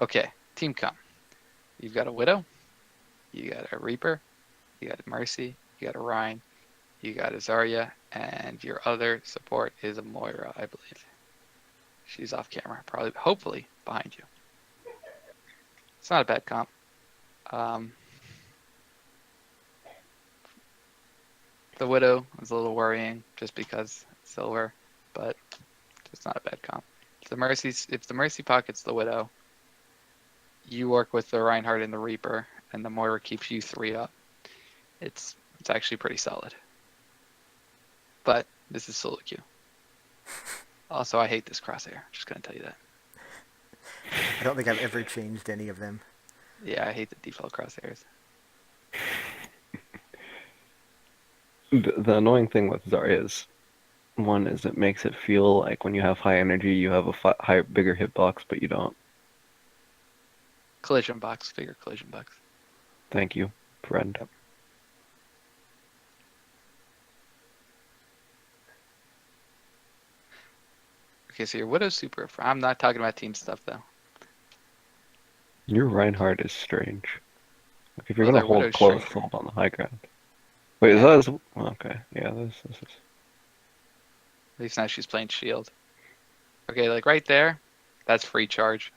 Okay, team comp. You've got a Widow, you got a Reaper, you got a Mercy, you got a Rhine, you got a Zarya, and your other support is a Moira, I believe. She's off camera, probably, hopefully, behind you. It's not a bad comp. Um, the Widow is a little worrying just because it's silver, but it's not a bad comp. If the Mercy pockets the Widow, you work with the Reinhardt and the Reaper, and the Moira keeps you 3 up. It's actually pretty solid. But this is solo queue. Also, I hate this crosshair. Just gonna tell you that. I don't think I've ever changed any of them. Yeah, I hate the default crosshairs. The annoying thing with Zarya is one is it makes it feel like when you have high energy, you have a bigger hitbox, but you don't. Collision box, figure collision box. Thank you, friend. Yep. Okay, so your Widow's super. I'm not talking about team stuff though. Your Reinhardt is strange. Like if you're Well, gonna their hold Widow's close, stranger. hold on the high ground. Wait, is Yeah, that okay? Yeah, this is. at least now she's playing shield. Okay, like right there, that's free charge.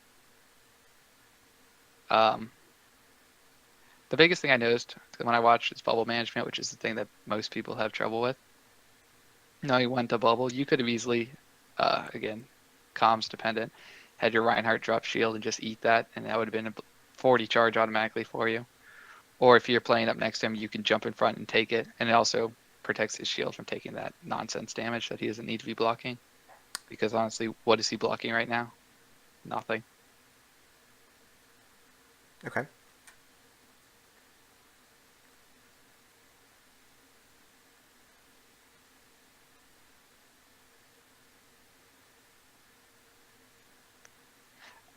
Um, the biggest thing I noticed when I watched is bubble management, which is the thing that most people have trouble with. No, you went to bubble. You could have easily, again, comms dependent, had your Reinhardt drop shield and just eat that, and that would have been a 40 charge automatically for you. Or if you're playing up next to him, you can jump in front and take it, and it also protects his shield from taking that nonsense damage that he doesn't need to be blocking. Because honestly, what is he blocking right now? Nothing. Okay.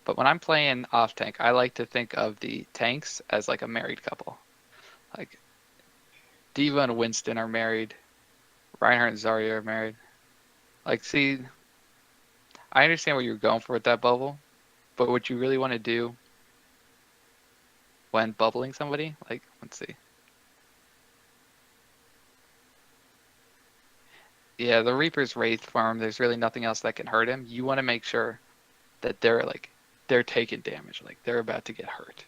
But when I'm playing off tank, I like to think of the tanks as like a married couple. Like Diva and Winston are married. Reinhardt and Zarya are married. Like, see, I understand what you're going for with that bubble, but what you really want to do when bubbling somebody, like, let's see. Yeah, the Reaper's Wraith form, there's really nothing else that can hurt him. You want to make sure that they're taking damage, like they're about to get hurt.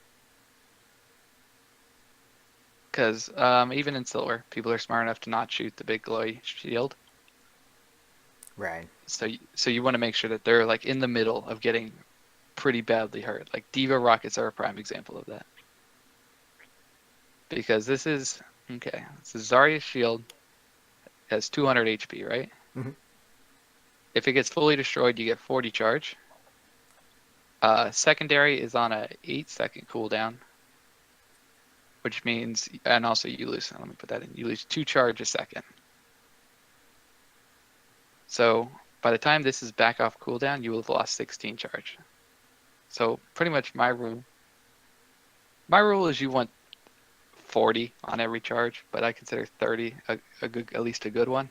Because even in silver, people are smart enough to not shoot the big glowy shield. Right. So you want to make sure that they're like in the middle of getting pretty badly hurt. Like Diva rockets are a prime example of that. Because this is okay. So Zarya's shield has 200 HP, right? Mm-hmm. If it gets fully destroyed, you get 40 charge. Secondary is on a 8-second cooldown, which means, and also you lose. Let me put that in. You lose 2 charge a second. So by the time this is back off cooldown, you will have lost 16 charge. So pretty much my rule is you want 40 on every charge, but I consider 30 a good, at least a good one.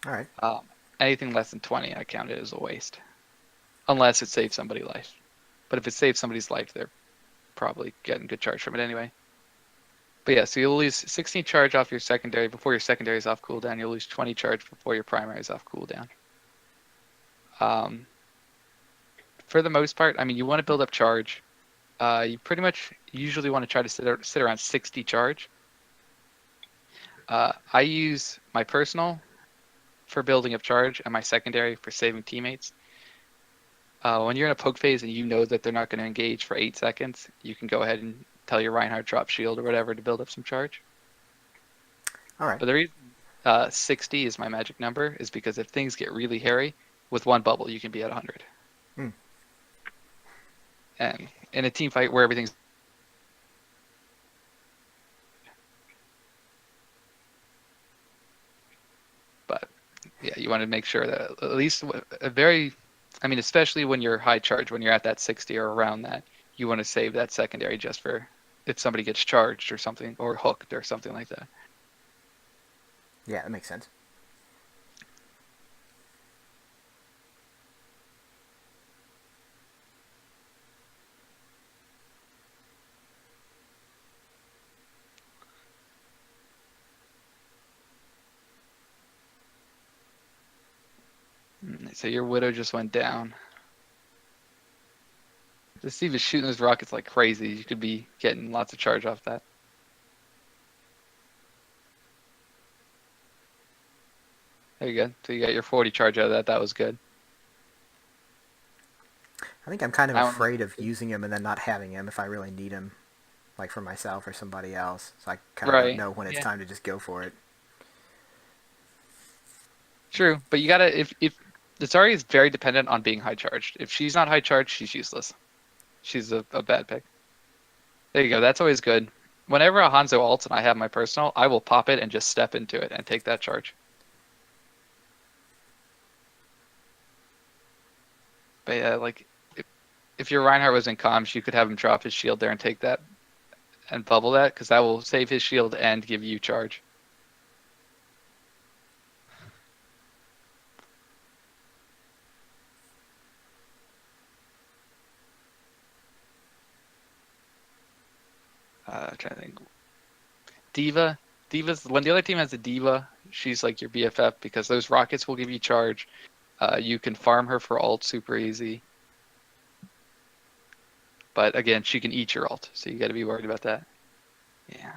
All right. Um, Anything less than 20, I count it as a waste, unless it saves somebody's life. But if it saves somebody's life, they're probably getting good charge from it anyway. But yeah, so you'll lose 16 charge off your secondary before your secondary is off cooldown. You'll lose 20 charge before your primary is off cooldown. For the most part, I mean, you want to build up charge. You pretty much usually want to try to sit around 60 charge. I use my personal for building up charge and my secondary for saving teammates. When you're in a poke phase and you know that they're not going to engage for 8 seconds, you can go ahead and tell your Reinhardt drop shield or whatever to build up some charge. All right. But the reason 60 is my magic number is because if things get really hairy, with one bubble you can be at 100. Mm. And in a team fight where everything's but yeah, you want to make sure that at least a very, I mean, especially when you're high charge, when you're at that 60 or around that, you want to save that secondary just for if somebody gets charged or something, or hooked or something like that. Yeah, that makes sense. So your Widow just went down. Just Steve is shooting those rockets like crazy. You could be getting lots of charge off that. There you go. So you got your 40 charge out of that. That was good. I think I'm kind of I only afraid of using him and then not having him if I really need him, like for myself or somebody else. So I kind of don't right. know when it's Yeah. time to just go for it. True, but you gotta if the Zarya is very dependent on being high charged. If she's not high charged, she's useless. She's a bad pick. There you go. That's always good. Whenever a Hanzo ults and I have my personal, I will pop it and just step into it and take that charge. But yeah, like if your Reinhardt was in comms, you could have him drop his shield there and take that and bubble that because that will save his shield and give you charge. I'm trying to think. Diva's when the other team has a Diva, she's like your BFF because those rockets will give you charge. You can farm her for ult super easy. But again, she can eat your ult, so you got to be worried about that. Yeah.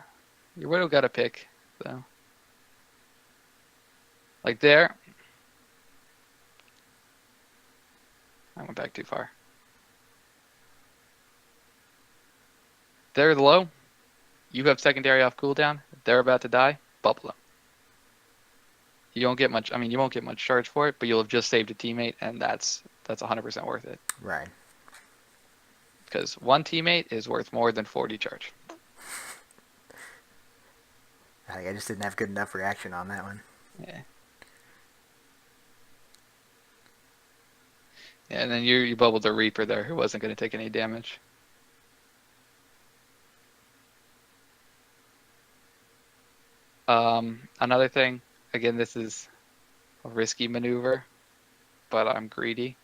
Your Widow got a pick, so. Like there. I went back too far. They're low. You have secondary off cooldown. They're about to die. Bubble them. You don't get much. I mean, you won't get much charge for it, but you'll have just saved a teammate, and that's 100% worth it. Right. Because one teammate is worth more than 40 charge. I just didn't have good enough reaction on that one. Yeah. Yeah, and then you bubbled a Reaper there who wasn't going to take any damage. Another thing, again, this is a risky maneuver, but I'm greedy.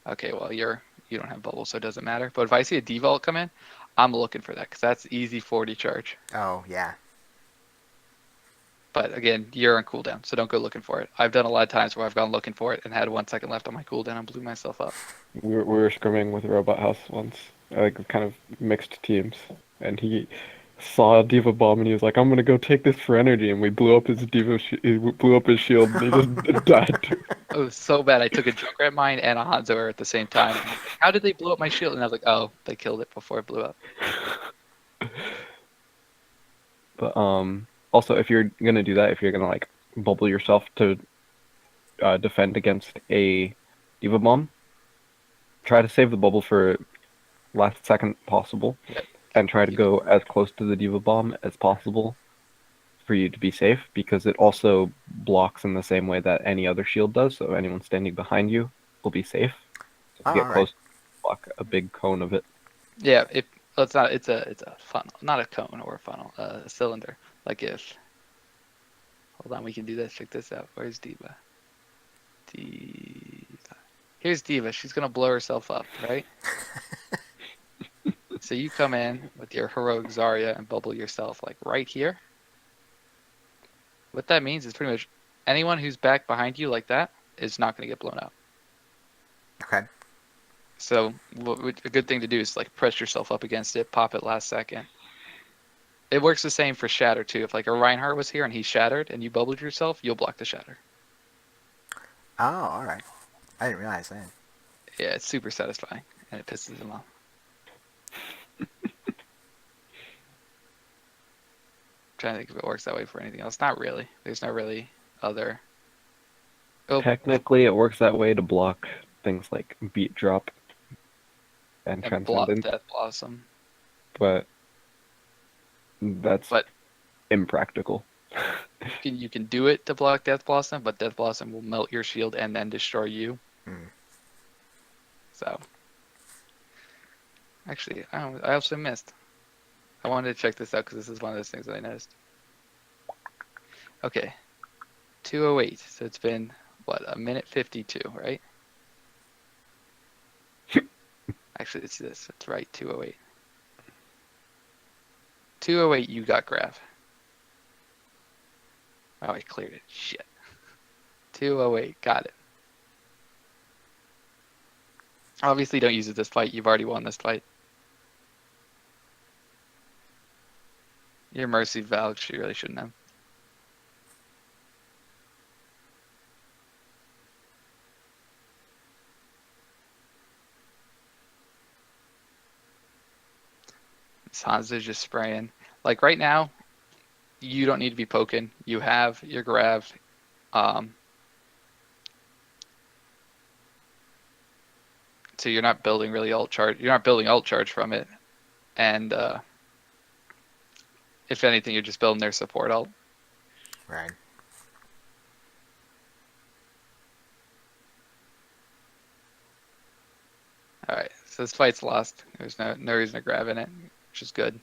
Okay, well, you don't have bubble, so it doesn't matter. But if I see a devault come in, I'm looking for that because that's easy 40 charge. Oh, yeah. But again, you're on cooldown, so don't go looking for it. I've done a lot of times where I've gone looking for it and had 1 second left on my cooldown and blew myself up. We were scrimming with Robot House once, like kind of mixed teams, and he saw a Diva bomb and he was like, "I'm gonna go take this for energy," and we blew up his he blew up his shield and he just died. It was so bad. I took a Junkrat mine and a Hanzo at the same time. And I was like, how did they blow up my shield? And I was like, oh, they killed it before it blew up. But also if you're gonna do that, if you're gonna like bubble yourself to defend against a Diva bomb, try to save the bubble for last second possible, Yep. and try to go as close to the Diva bomb as possible for you to be safe, because it also blocks in the same way that any other shield does, so anyone standing behind you will be safe. So if you get close, block a big cone of it. Yeah, it's a funnel, not a cone or a funnel, a cylinder. Like if, hold on, we can do this. Check this out. Where's Diva? Here's Diva. She's gonna blow herself up, right? So you come in with your heroic Zarya and bubble yourself like right here. What that means is pretty much anyone who's back behind you like that is not gonna get blown up. Okay. So a good thing to do is like press yourself up against it, pop it last second. It works the same for shatter too. If like a Reinhardt was here and he shattered and you bubbled yourself, you'll block the shatter. Oh, alright. I didn't realize that. Yeah, it's super satisfying and it pisses them off. Trying to think if it works that way for anything else. Not really. There's no really other. Oh, Technically, it works that way to block things like beat drop and transcendence, Death Blossom. but that's impractical. You can do it to block Death Blossom, but Death Blossom will melt your shield and then destroy you. So, actually, I also missed. I wanted to check this out because this is one of those things that I noticed. Okay, 2:08. So it's been what, a minute 52, right? Actually, it's this. It's right, 2:08. 2:08. You got graph. Oh, I cleared it. Shit. 2:08. Got it. Obviously, don't use it this fight. You've already won this fight. Your Mercy Valve, she really shouldn't have. Hanzo's just spraying. Like right now, you don't need to be poking. You have your grav. So you're not building really ult charge. You're not building ult charge from it. And if anything, you're just building their support ult. Right. All right, so this fight's lost. There's no reason to grab in it, which is good.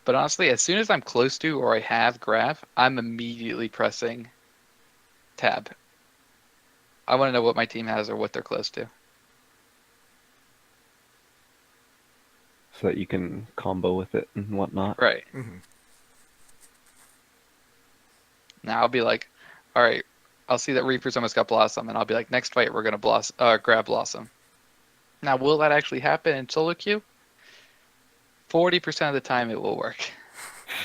But honestly, as soon as I'm close to or I have grab, I'm immediately pressing tab. I want to know what my team has or what they're close to. So that you can combo with it and whatnot. Right. Mm-hmm. Now I'll be like, all right, I'll see that Reaper's almost got Blossom, and I'll be like, next fight we're gonna grab Blossom. Now, will that actually happen in solo queue? 40% of the time it will work.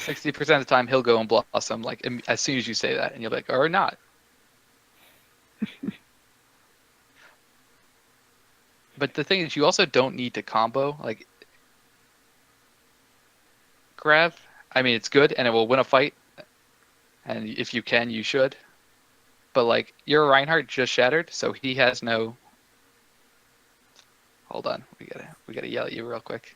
60% of the time he'll go and Blossom like as soon as you say that, and you'll be like, or not. But the thing is, you also don't need to combo like grab. I mean, it's good and it will win a fight, and if you can, you should. But like your Reinhardt just shattered, so he has no. Hold on, we gotta yell at you real quick.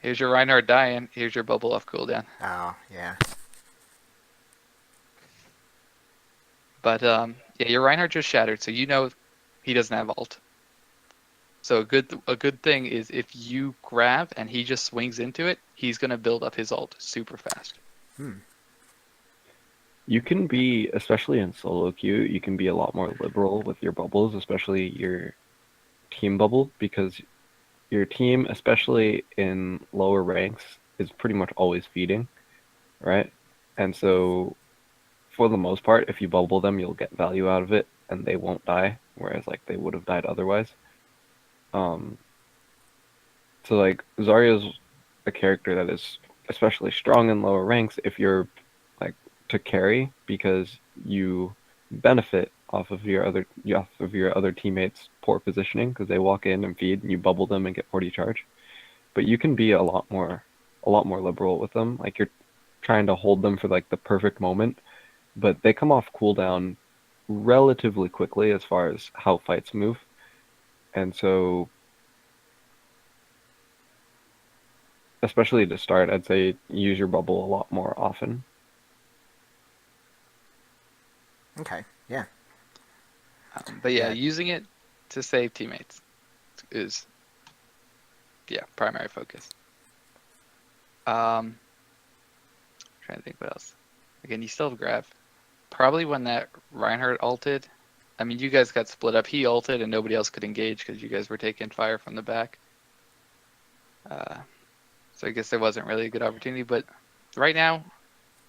Here's your Reinhardt dying. Here's your bubble off cooldown. Oh, yeah. But yeah, your Reinhardt just shattered, so you know he doesn't have ult. So a good thing is if you grab and he just swings into it, he's gonna build up his ult super fast. You can be, especially in solo queue, you can be a lot more liberal with your bubbles, especially your team bubble, because your team, especially in lower ranks, is pretty much always feeding, right? And so, for the most part, if you bubble them, you'll get value out of it, and they won't die, whereas like they would have died otherwise. So like Zarya's a character that is especially strong in lower ranks if you're like to carry because you benefit off of your other teammates' poor positioning because they walk in and feed and you bubble them and get 40 charge. But you can be a lot more liberal with them. Like you're trying to hold them for like the perfect moment, but they come off cooldown relatively quickly as far as how fights move. And so especially to start, I'd say use your bubble a lot more often. Okay. Yeah. But yeah, Yeah. using it to save teammates is primary focus. Trying to think what else. Again, you still have grab. Probably when that Reinhardt ulted. I mean, you guys got split up. He ulted and nobody else could engage because you guys were taking fire from the back. So I guess there wasn't really a good opportunity. But right now,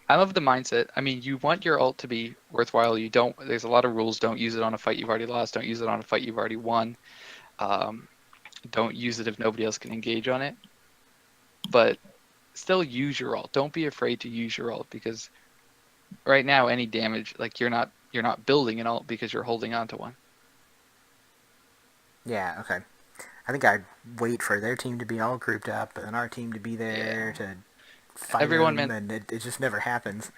I'm of the mindset. I mean, you want your ult to be worthwhile. You don't. There's a lot of rules. Don't use it on a fight you've already lost. Don't use it on a fight you've already won. Don't use it if nobody else can engage on it. But still use your ult. Don't be afraid to use your ult because right now any damage, like you're not building an ult because you're holding on to one. Yeah, okay. I think I'd wait for their team to be all grouped up and our team to be there to fight them, and it just never happens.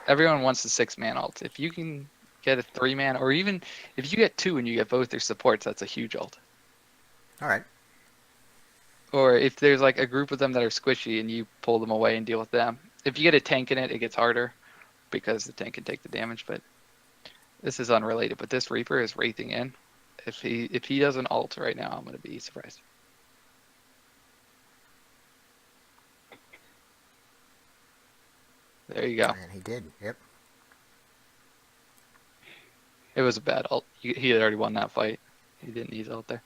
Everyone wants the 6-man ult. If you can get a 3-man, or even if you get 2 and you get both their supports, that's a huge ult. All right. Or if there's like a group of them that are squishy and you pull them away and deal with them. If you get a tank in it, it gets harder because the tank can take the damage. But this is unrelated. But this Reaper is wraithing in. If he doesn't ult right now, I'm gonna be surprised. There you go. And he did. Yep. It was a bad ult. He had already won that fight. He didn't need ult there.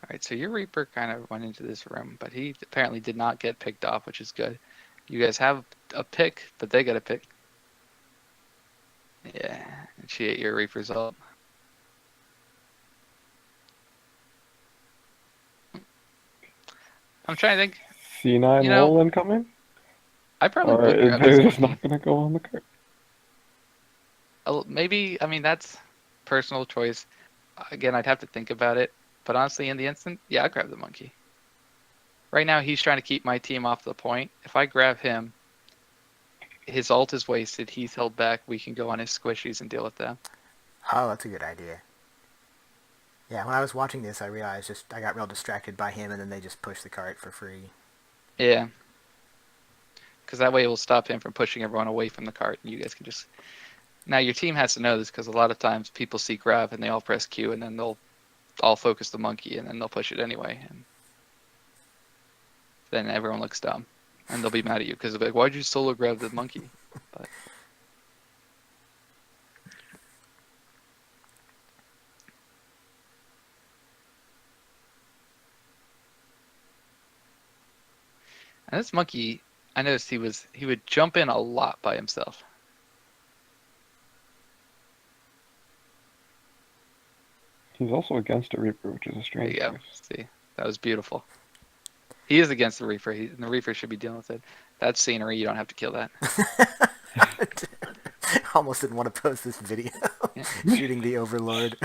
All right, so your Reaper kind of went into this room, but he apparently did not get picked off, which is good. You guys have a pick, but they got a pick. Yeah, and she ate your Reaper's ult. I'm trying to think. C9 You know, roll incoming? I probably Or would is grab this they're just monkey. not gonna go on the cart? Maybe, I mean, that's personal choice. Again, I'd have to think about it. But honestly, in the instant, yeah, I'll grab the monkey. Right now, he's trying to keep my team off the point. If I grab him, his ult is wasted. He's held back. We can go on his squishies and deal with them. Oh, that's a good idea. Yeah, when I was watching this, I realized I got real distracted by him, and then they just pushed the cart for free. Yeah. Because that way it will stop him from pushing everyone away from the cart. And you guys can just... Now, your team has to know this because a lot of times people see grab and they all press Q and then they'll all focus the monkey and then they'll push it anyway. And then everyone looks dumb. And they'll be mad at you because they'll be like, why'd you solo grab the monkey? But... And this monkey, I noticed he would jump in a lot by himself. He's also against a Reaper, which is a There strange you go. choice. See, that was beautiful. He is against the Reaper. The Reaper should be dealing with it. That's scenery. You don't have to kill that. Almost didn't want to post this video. Yeah. Shooting the Overlord.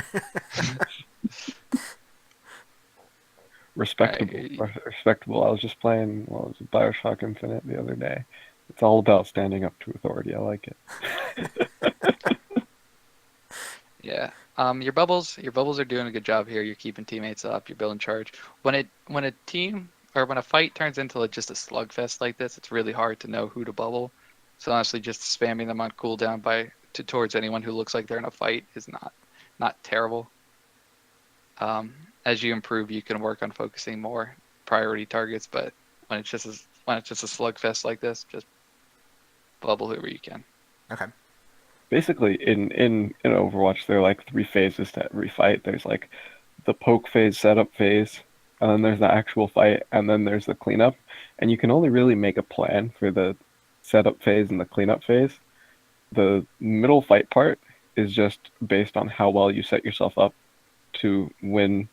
Respectable. Right. Respectable. I was just playing, what was it, Bioshock Infinite the other day. It's all about standing up to authority. I like it. Yeah. Your bubbles are doing a good job here. You're keeping teammates up. You're building charge. When a team or when a fight turns into just a slugfest like this, it's really hard to know who to bubble. So honestly, just spamming them on cooldown towards anyone who looks like they're in a fight is not terrible. As you improve, you can work on focusing more priority targets. But when it's just a slugfest like this, just bubble whoever you can. Okay. Basically, in Overwatch, there are like 3 phases to every fight. There's like the poke phase, setup phase, and then there's the actual fight, and then there's the cleanup. And you can only really make a plan for the setup phase and the cleanup phase. The middle fight part is just based on how well you set yourself up to win,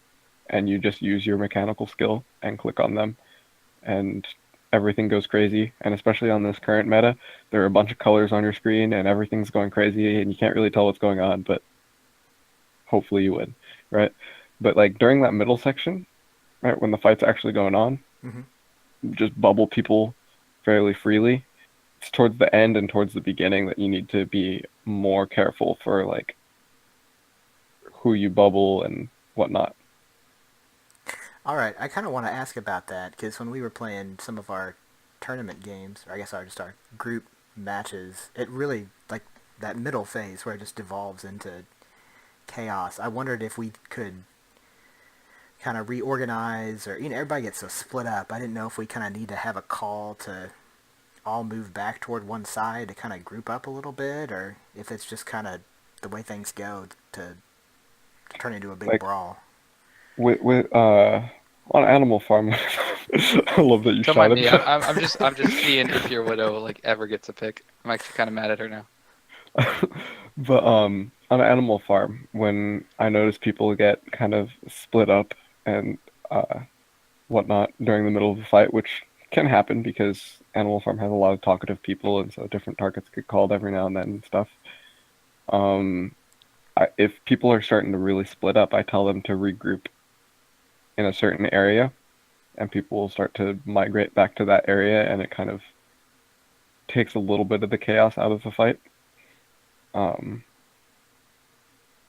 and you just use your mechanical skill and click on them, and everything goes crazy. And especially on this current meta, there are a bunch of colors on your screen and everything's going crazy and you can't really tell what's going on, but hopefully you win, right? But like during that middle section, right, when the fight's actually going on, just bubble people fairly freely. It's towards the end and towards the beginning that you need to be more careful for like who you bubble and whatnot. All right, I kind of want to ask about that because when we were playing some of our tournament games, or I guess just our group matches, it really like that middle phase where it just devolves into chaos. I wondered if we could kind of reorganize, or everybody gets so split up. I didn't know if we kind of need to have a call to all move back toward one side to kind of group up a little bit, or if it's just kind of the way things go to turn into a big Like brawl. with on Animal Farm. I love that you Don't mind shouted me. that. I'm just seeing if your widow like ever gets a pick. I'm actually kind of mad at her now. But on Animal Farm, when I notice people get kind of split up and whatnot during the middle of the fight, which can happen because Animal Farm has a lot of talkative people, and so different targets get called every now and then and stuff. If people are starting to really split up, I tell them to regroup in a certain area, and people will start to migrate back to that area, and it kind of takes a little bit of the chaos out of the fight.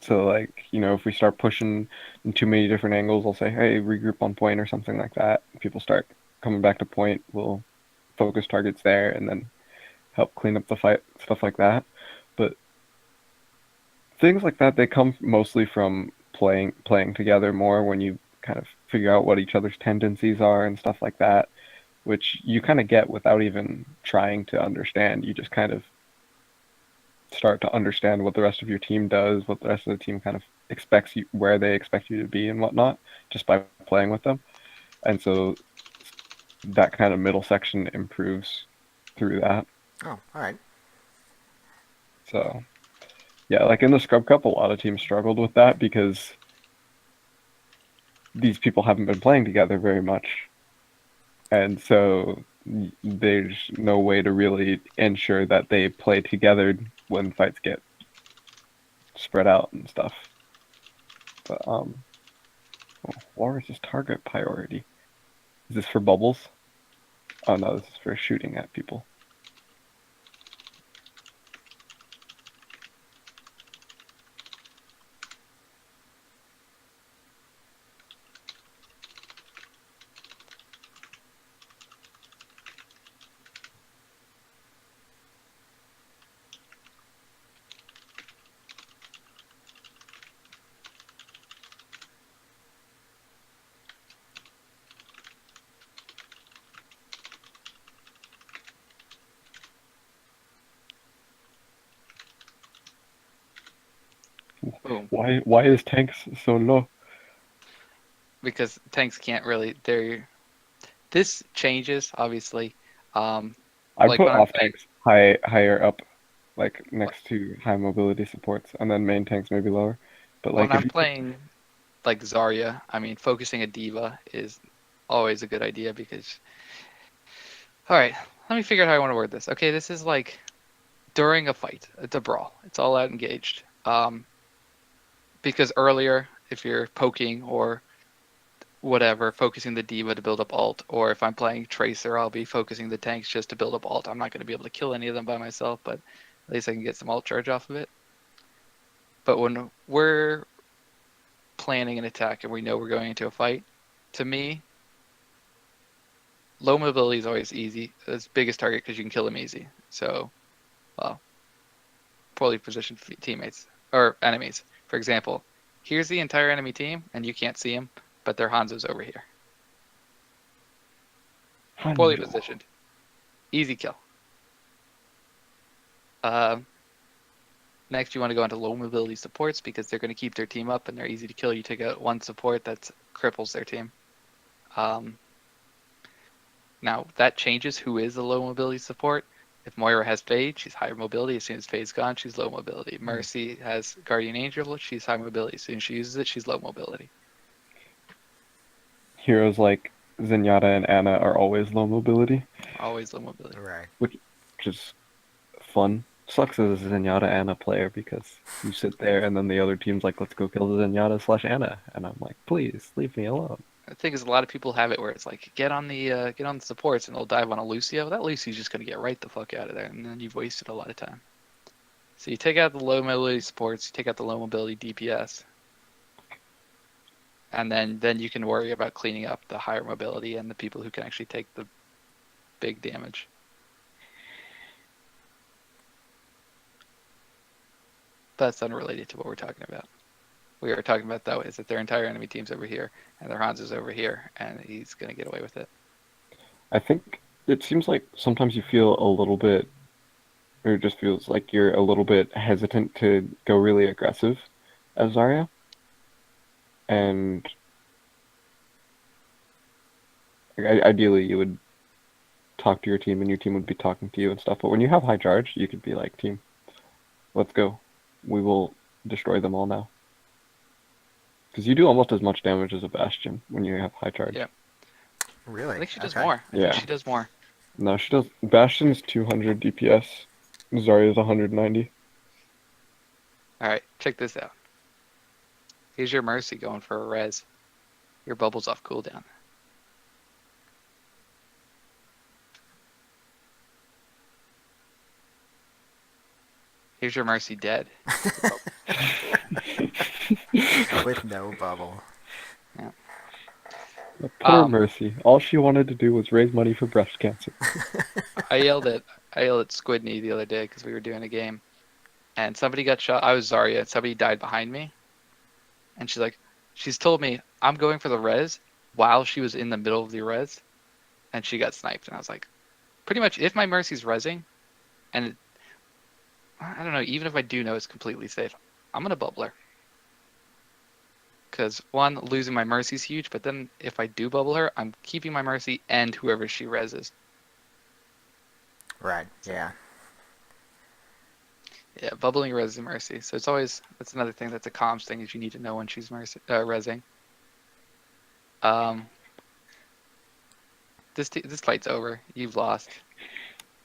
So like, if we start pushing in too many different angles, I'll say, hey, regroup on point or something like that. People start coming back to point, we'll focus targets there and then help clean up the fight, stuff like that. But things like that, they come mostly from playing together more when you kind of figure out what each other's tendencies are and stuff like that, which you kind of get without even trying to understand. You just kind of start to understand what the rest of your team does, what the rest of the team kind of expects you, where they expect you to be and whatnot, just by playing with them, and so that kind of middle section improves through that. Oh, all right. So yeah, like in the Scrub Cup, a lot of teams struggled with that because these people haven't been playing together very much, and so there's no way to really ensure that they play together when fights get spread out and stuff. But war is just target priority. Is this for bubbles? Oh no, this is for shooting at people. Boom. Why is tanks so low? Because tanks can't really. They're this changes obviously. Um, I'd like put when I'm off playing, tanks higher up, like next to high mobility supports, and then main tanks maybe lower. But when like if I'm you playing like Zarya, I mean, focusing a diva is always a good idea because. All right, let me figure out how I want to word this. Okay, this is like during a fight. It's a brawl. It's all out engaged. Because earlier, if you're poking or whatever, focusing the diva to build up ult, or if I'm playing Tracer, I'll be focusing the tanks just to build up ult. I'm not going to be able to kill any of them by myself, but at least I can get some ult charge off of it. But when we're planning an attack and we know we're going into a fight, to me, low mobility is always easy. It's biggest target because you can kill them easy. So, well, poorly positioned teammates or enemies. For example, here's the entire enemy team, and you can't see them, but their Hanzo's over here. Poorly Hanzo. positioned. Easy kill. Uh, Next, you want to go into low mobility supports because they're going to keep their team up and they're easy to kill. You take out one support that cripples their team. Um, Now, that changes who is a low mobility support. If Moira has Fade, she's higher mobility. As soon as Fade's gone, she's low mobility. Mercy has Guardian Angel, she's high mobility. As soon as she uses it, she's low mobility. Heroes like Zenyatta and Ana are always low mobility, Always low mobility. Right. which is fun. Sucks as a Zenyatta Ana player because you sit there and then the other team's like, let's go kill the Zenyatta slash Ana, and I'm like, please leave me alone. The thing is, a lot of people have it where it's like, get on the supports and they'll dive on a Lucio. That Lucio's just going to get right the fuck out of there, and then you've wasted a lot of time. So you take out the low mobility supports, you take out the low mobility DPS, and then you can worry about cleaning up the higher mobility and the people who can actually take the big damage. That's unrelated to what we're talking about. We are talking about, though, is that their entire enemy team's over here, and their Hanzo's over here, and he's going to get away with it. I think it seems like sometimes you feel a little bit, or it just feels like you're a little bit hesitant to go really aggressive as Zarya. And ideally, you would talk to your team and your team would be talking to you and stuff. But when you have high charge, you could be like, team, let's go. We will destroy them all now. Because you do almost as much damage as a Bastion when you have high charge. Yeah. Really? I think she does Okay. more. I Yeah. think she does more. No, she does. Bastion's 200 DPS. Zarya's 190. All right, check this out. Here's your Mercy going for a res. Your bubble's off cooldown. Here's your Mercy dead. With no bubble. Yeah. Put her Mercy. All she wanted to do was raise money for breast cancer. I yelled at Squidney the other day because we were doing a game, and somebody got shot. I was Zarya, and somebody died behind me, and she's told me I'm going for the res while she was in the middle of the res, and she got sniped. And I was like, pretty much, if my Mercy's resing, and I don't know, even if I do know it's completely safe, I'm gonna bubble her. because one, losing my Mercy is huge, but then if I do bubble her, I'm keeping my Mercy and whoever she reses. Right. So Yeah. yeah, bubbling res Mercy. So it's always, that's another thing that's a comms thing is you need to know when she's Mercy resing. Um, this fight's over. You've lost.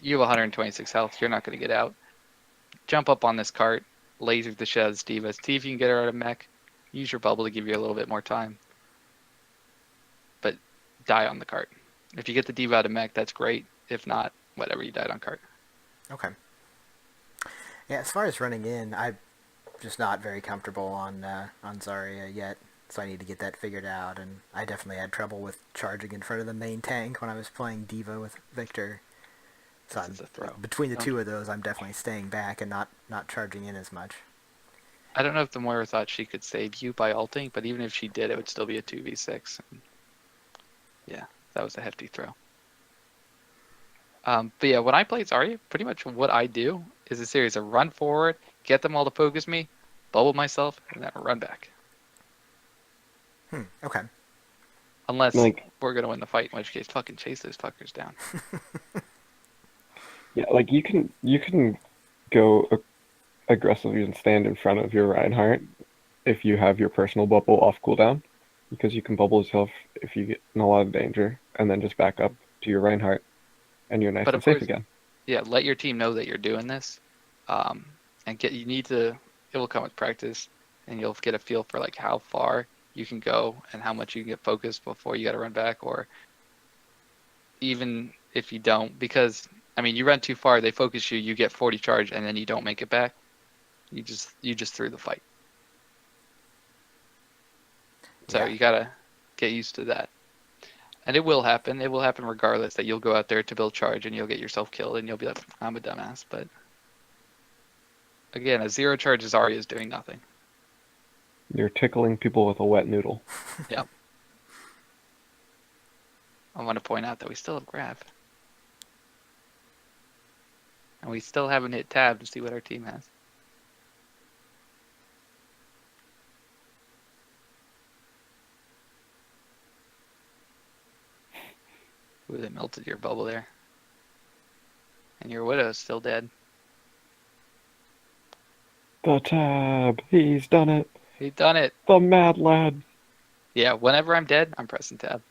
You have 126 health. You're not going to get out. Jump up on this cart, laser the shit out of this diva. See if you can get her out of mech. Use your bubble to give you a little bit more time. But die on the cart. If you get the diva out of mech, that's great. If not, whatever, you died on cart. Okay. Yeah. As far as running in, I'm just not very comfortable on Zarya yet, so I need to get that figured out. And I definitely had trouble with charging in front of the main tank when I was playing Diva with Victor. So This is a throw. between the two of those, I'm definitely staying back and not charging in as much. I don't know if the Moira thought she could save you by ulting, but even if she did, it would still be a 2v6. Yeah, that was a hefty throw. But yeah, when I play Zarya, pretty much what I do is a series of run forward, get them all to focus me, bubble myself, and then run back. Okay. Unless Like, we're gonna win the fight, in which case fucking chase those fuckers down. yeah, like you can go aggressively and stand in front of your Reinhardt if you have your personal bubble off cooldown, because you can bubble yourself if you get in a lot of danger, and then just back up to your Reinhardt, and you're nice But and of safe course, again. yeah, let your team know that you're doing this, and you need to. It will come with practice, and you'll get a feel for like how far you can go and how much you can get focused before you got to run back, or even if you don't, because I mean, you run too far, they focus you, you get 40 charge, and then you don't make it back. You just threw the fight. So Yeah. you gotta get used to that. And it will happen. It will happen regardless that you'll go out there to build charge and you'll get yourself killed and you'll be like, I'm a dumbass. But again, a zero charge Zarya is doing nothing. You're tickling people with a wet noodle. Yep. I want to point out that we still have grab. And we still haven't hit tab to see what our team has. Ooh, they melted your bubble there. And your Widow's still dead. The tab, he's done it. He's done it. The mad lad. Yeah, whenever I'm dead, I'm pressing tab.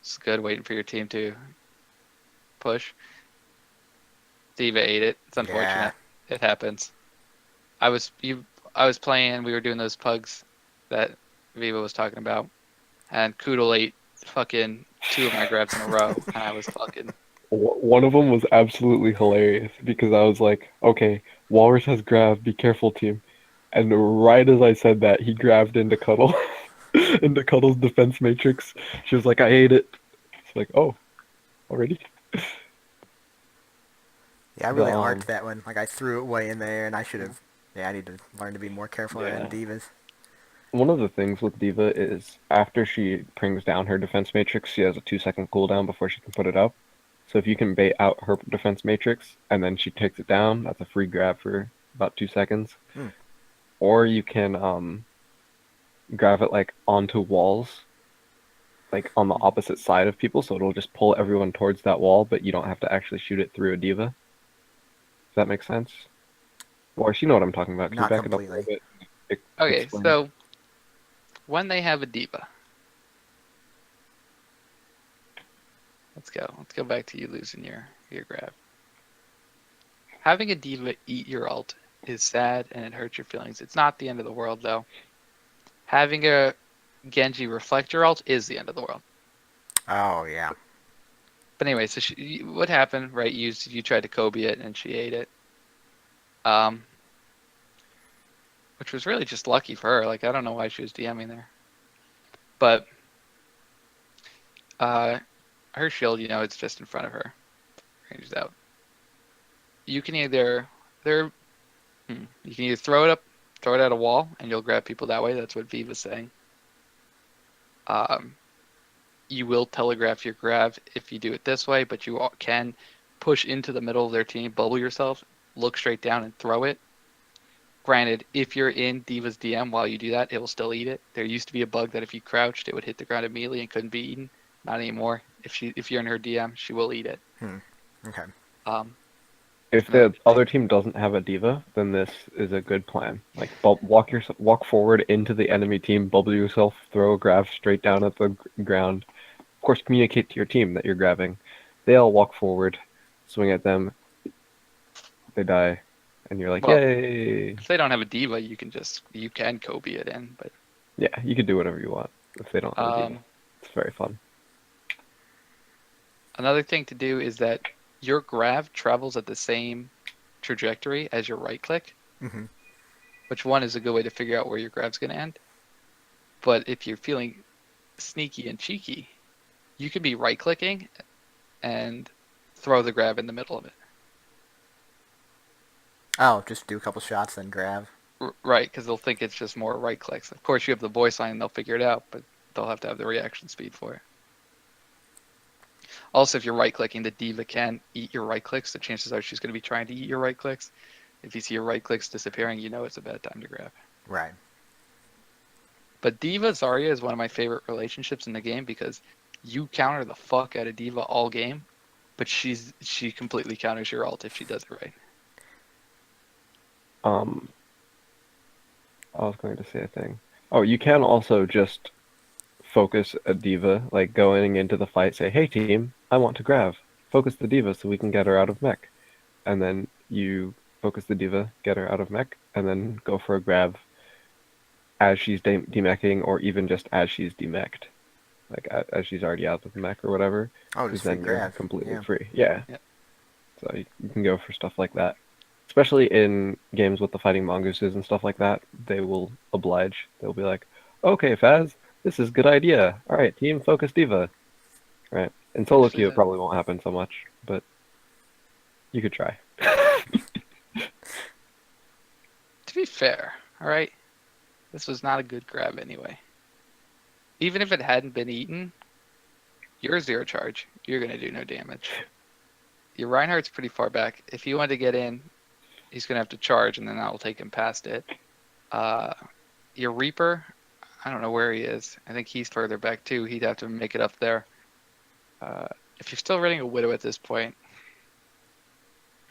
It's good waiting for your team to push. Diva ate it. It's Yeah. unfortunate. It happens. I was playing, we were doing those pugs that Viva was talking about, and Koodle ate fucking 2 of my grabs in a row, and I was fucking One of them was absolutely hilarious because I was like, okay, Walrus has grab, be careful, team. And right as I said that, he grabbed into Cuddle, into Cuddle's defense matrix. She was like, I ate it. It's like, oh, already? Yeah, I The really arced that one. Like I threw it way in there, and I should have. Yeah, I need to learn to be more careful around yeah. divas. One of the things with Diva is after she brings down her defense matrix, she has a 2-second cooldown before she can put it up. So if you can bait out her defense matrix and then she takes it down, that's a free grab for about 2 seconds. Hmm. Or you can grab it like onto walls, like on the opposite side of people, so it'll just pull everyone towards that wall, but you don't have to actually shoot it through a diva. Does that make sense? Or you know what I'm talking about? Can you Not back it up a little completely. bit? okay. Explain. So when they have a diva, let's go. Let's go back to you losing your grab. Having a diva eat your ult is sad and it hurts your feelings. It's not the end of the world though. Having a Genji reflect your ult is the end of the world. Oh yeah. But anyway, so what happened, right? You tried to Kobe it and she ate it. Um, which was really just lucky for her. Like I don't know why she was DMing there, but her shield, it's just in front of her, ranges out. You can either you can either throw it at a wall, and you'll grab people that way. That's what Viva's saying. You will telegraph your grab if you do it this way, but you can push into the middle of their team, bubble yourself, look straight down and throw it. Granted, if you're in Diva's DM while you do that, it will still eat it. There used to be a bug that if you crouched, it would hit the ground immediately and couldn't be eaten. Not anymore. If you're in her DM, she will eat it. Okay. If Another the other thing. team doesn't have a diva, then this is a good plan. Like walk forward into the enemy team, bubble yourself, throw a grab straight down at the ground. Of course, communicate to your team that you're grabbing. They all walk forward, swing at them, they die, and you're like, Well, yay! if they don't have a diva, you can Kobe it in. But Yeah, you can do whatever you want if they don't have a diva. It's very fun. another thing to do is that your grav travels at the same trajectory as your right click, Mm-hmm. which one is a good way to figure out where your grav's going to end. But if you're feeling sneaky and cheeky, you could be right clicking and throw the grab in the middle of it. Oh, just do a couple shots, then grab. Right, because they'll think it's just more right clicks. Of course, you have the voice line and they'll figure it out, but they'll have to have the reaction speed for it. Also, if you're right clicking, the diva can eat your right clicks. The chances are she's going to be trying to eat your right clicks. If you see your right clicks disappearing, you know it's a bad time to grab. Right. But Diva Zarya is one of my favorite relationships in the game because you counter the fuck out of Diva all game, but she completely counters your ult if she does it right. Um, I was going to say a thing. Oh, you can also just focus a diva, like going into the fight, say, "Hey team, I want to grab. Focus the diva so we can get her out of mech." And then you focus the diva, get her out of mech, and then go for a grab as she's demeching, or even just as she's demeched, like as she's already out of the mech or whatever, Oh, because just free then you're grab. completely Yeah. free. Yeah, Yep. so you can go for stuff like that. Especially in games with the fighting mongooses and stuff like that, they will oblige. They'll be like, "Okay, Faz, this is a good idea. All right, team, focus diva." Right. In solo Actually, queue, it probably won't happen so much, but you could try. to be fair, all right, this was not a good grab anyway. Even if it hadn't been eaten, you're zero charge. You're gonna do no damage. Your Reinhardt's pretty far back. If you want to get in, he's gonna have to charge, and then that will take him past it. Uh, your Reaper, I don't know where he is. I think he's further back too. He'd have to make it up there. If you're still running a Widow at this point,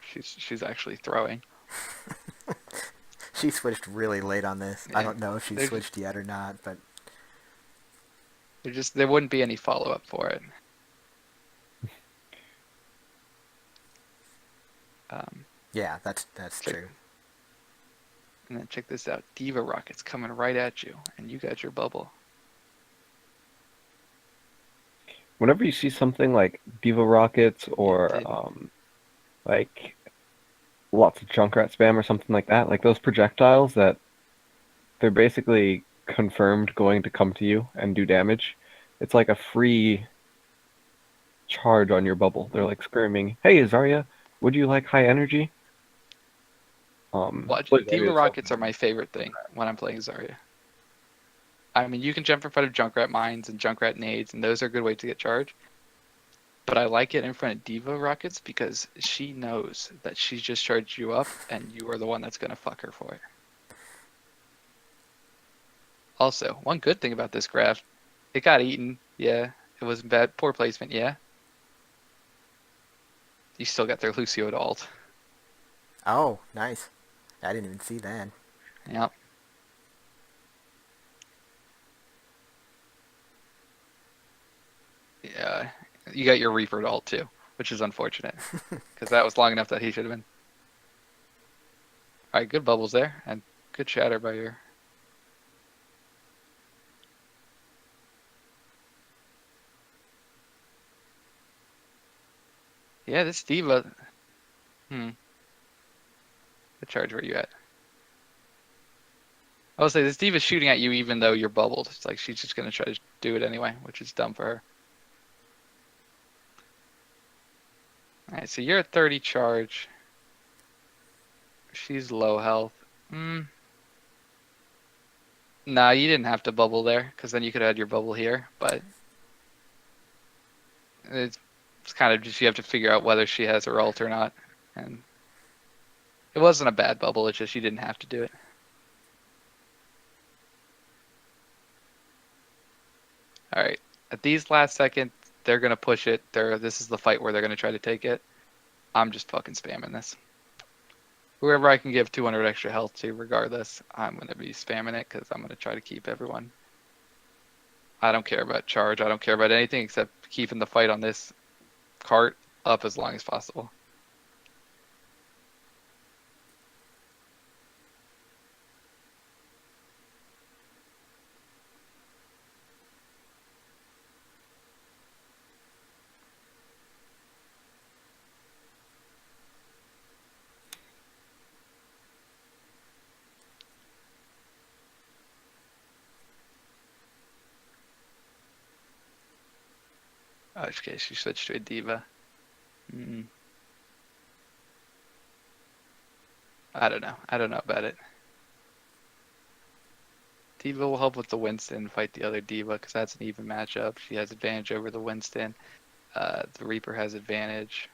she's actually throwing. She switched really late on this. I Yeah, don't know if she there switched yet or not, but there wouldn't be any follow up for it. yeah, that's check, true. And then check this out: Diva Rocket's coming right at you, and you got your bubble. Whenever you see something like Diva Rockets or Did like lots of Junkrat spam or something like those projectiles that they're basically confirmed going to come to you and do damage, it's like a free charge on your bubble. They're like screaming, "Hey, Zarya, would you like high energy?" watch Please, Diva Zarya itself Rockets are my favorite thing when I'm playing Zarya. I mean, you can jump in front of Junkrat mines and Junkrat nades, and those are a good way to get charge. But I like it in front of Diva Rockets because she knows that she's just charged you up, and you are the one that's gonna fuck her for it. Also, one good thing about this graph, it got eaten. Yeah, it was bad, poor placement. Yeah, you still got their Lucio to ult. Oh, nice. I didn't even see that. Yep. Yeah, you got your Reaper to ult too, which is unfortunate because that was long enough that he should have been. All right, good bubbles there, and good shatter by your. Yeah, this Diva. What charge were you at? I will say this Diva's shooting at you even though you're bubbled. It's like she's just gonna try to do it anyway, which is dumb for her. All right, so you're at 30 charge. She's low health. Nah, you didn't have to bubble there, because then you could have had your bubble here, but it's It's kind of just you have to figure out whether she has her ult or not. And it wasn't a bad bubble, it's just you didn't have to do it. Alright. At these last seconds, they're gonna push it. This is the fight where they're gonna try to take it. I'm just fucking spamming this. Whoever I can give 200 extra health to, regardless, I'm gonna be spamming it because I'm gonna try to keep everyone. I don't care about charge. I don't care about anything except keeping the fight on this cart up as long as possible. Oh, okay, she switched to a diva. I don't know. I don't know about it. Diva will help with the Winston, fight the other Diva, because that's an even matchup. She has advantage over the Winston. The Reaper has advantage.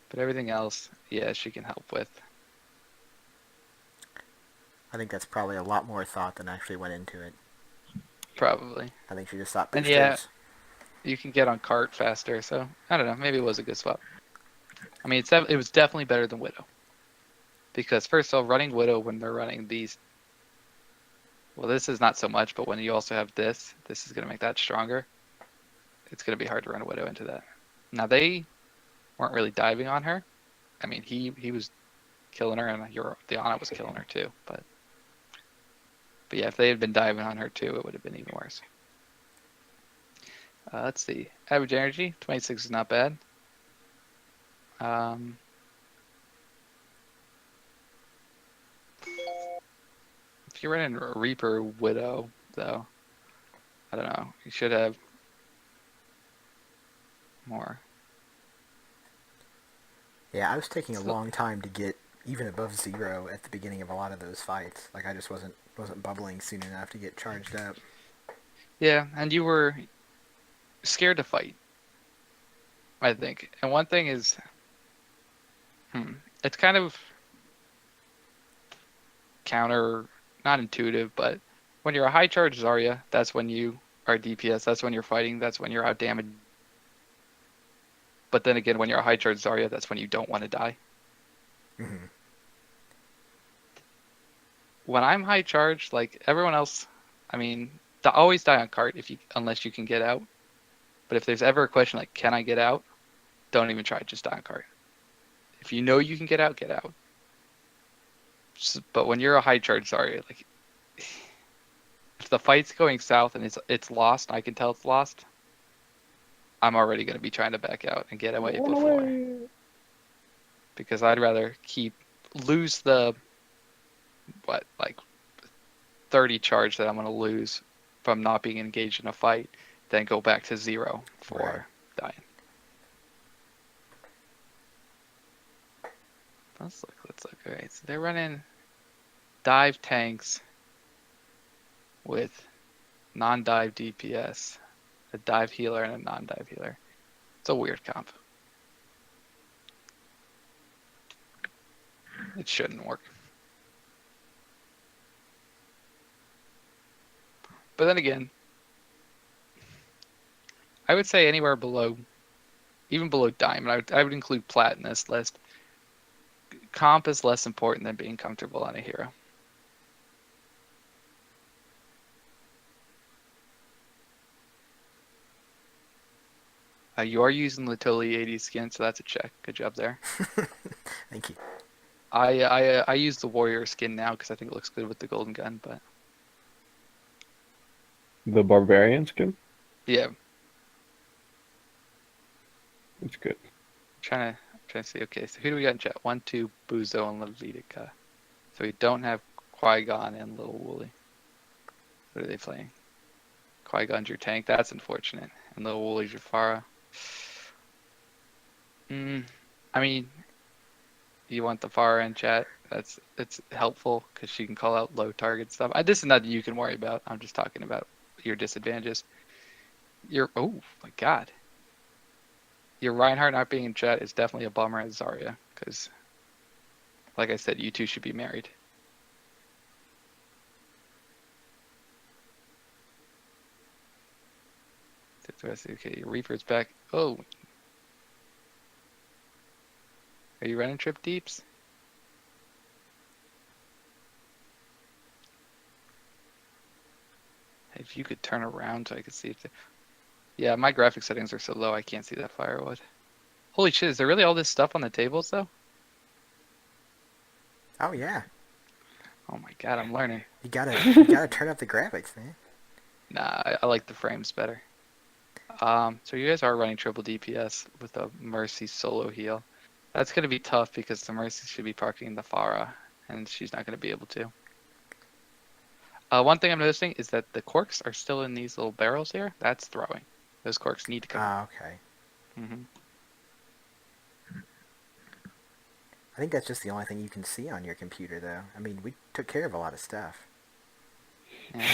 But everything else, yeah, she can help with. I think that's probably a lot more thought than actually went into it. Probably. I think she just thought And boosters. yeah, you can get on cart faster, so I don't know. Maybe it was a good swap. I mean, it was definitely better than Widow. Because first of all, running Widow when they're running these, well, this is not so much, but when you also have this is going to make that stronger. It's going to be hard to run a Widow into that. Now, they weren't really diving on her. I mean, he was killing her, and the Ana was killing her too. But yeah, if they had been diving on her too, it would have been even worse. Let's see. Average energy, 26 is not bad. If you're running a Reaper Widow, though, I don't know. You should have more. Yeah, I was taking a long time to get even above 0 at the beginning of a lot of those fights. Like I just wasn't bubbling soon enough to get charged up. Yeah, and you were scared to fight, I think. And one thing is, it's kind of not intuitive, but when you're a high charge Zarya, that's when you are DPS, that's when you're fighting, that's when you're out damaged. But then again, when you're a high charge Zarya, that's when you don't want to die. Mm-hmm. When I'm high charge, like everyone else, I mean, always die on cart unless you can get out. But if there's ever a question like, can I get out? Don't even try, just die on cart. If you know you can get out, get out. But when you're a high charge Zarya, like if the fight's going south and it's lost, and I can tell it's lost, I'm already going to be trying to back out and get away before. Because I'd rather lose the 30 charge that I'm going to lose from not being engaged in a fight than go back to 0 for dying. Let's look. All right, so they're running dive tanks with non-dive DPS, a dive healer and a non-dive healer. It's a weird comp. It shouldn't work. But then again, I would say anywhere below, even below diamond, I would include plat in this list. Comp is less important than being comfortable on a hero. You are using the totally 80 skin, so that's a check. Good job there. Thank you. I use the warrior skin now because I think it looks good with the golden gun, but The barbarian skin? yeah, It's good. trying to see. Okay, so who do we got in chat? 1, 2, Buzo and Levitica. So we don't have Qui-Gon and Little Wooly. What are they playing? Qui-Gon's your tank. That's unfortunate. And Little Wooly's your Pharah. I mean, you want the Pharah in chat. It's helpful because she can call out low target stuff. This is nothing you can worry about. I'm just talking about your disadvantages. Oh my god. your Reinhardt not being in chat is definitely a bummer as Zarya, because, like I said, you two should be married. Okay, your Reaper's back. Oh, are you running trip deeps? If you could turn around so I could see if yeah, my graphic settings are so low I can't see that firewood. Holy shit, is there really all this stuff on the tables though? Oh yeah. Oh my god, I'm learning. You gotta turn up the graphics, man. Nah, I like the frames better. So you guys are running triple DPS with a Mercy solo heal. That's gonna be tough because the Mercy should be parking the Pharah, and she's not gonna be able to. One thing I'm noticing is that the corks are still in these little barrels here. That's throwing. Those corks need to come out. Ah, okay. Hmm. I think that's just the only thing you can see on your computer, though. I mean, we took care of a lot of stuff. Yeah.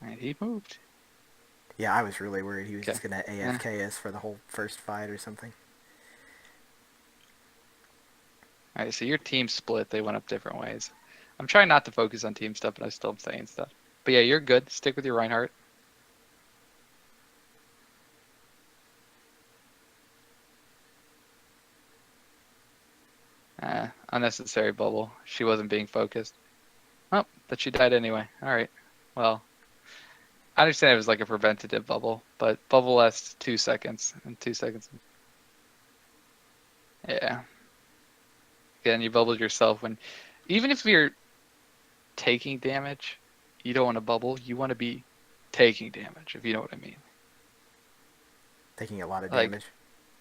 Alright, he moved. Yeah, I was really worried he was Okay. just gonna AFK us for the whole first fight or something. Alright, so your team split. They went up different ways. I'm trying not to focus on team stuff, but I still am saying stuff. But yeah, you're good. Stick with your Reinhardt. Unnecessary bubble. She wasn't being focused. Oh, but she died anyway. Alright. Well, I understand it was like a preventative bubble, but bubble lasts 2 seconds. And 2 seconds. Yeah. Again, you bubbled yourself when. Even if you're taking damage, you don't want to bubble. You want to be taking damage, if you know what I mean. Taking a lot of Like damage.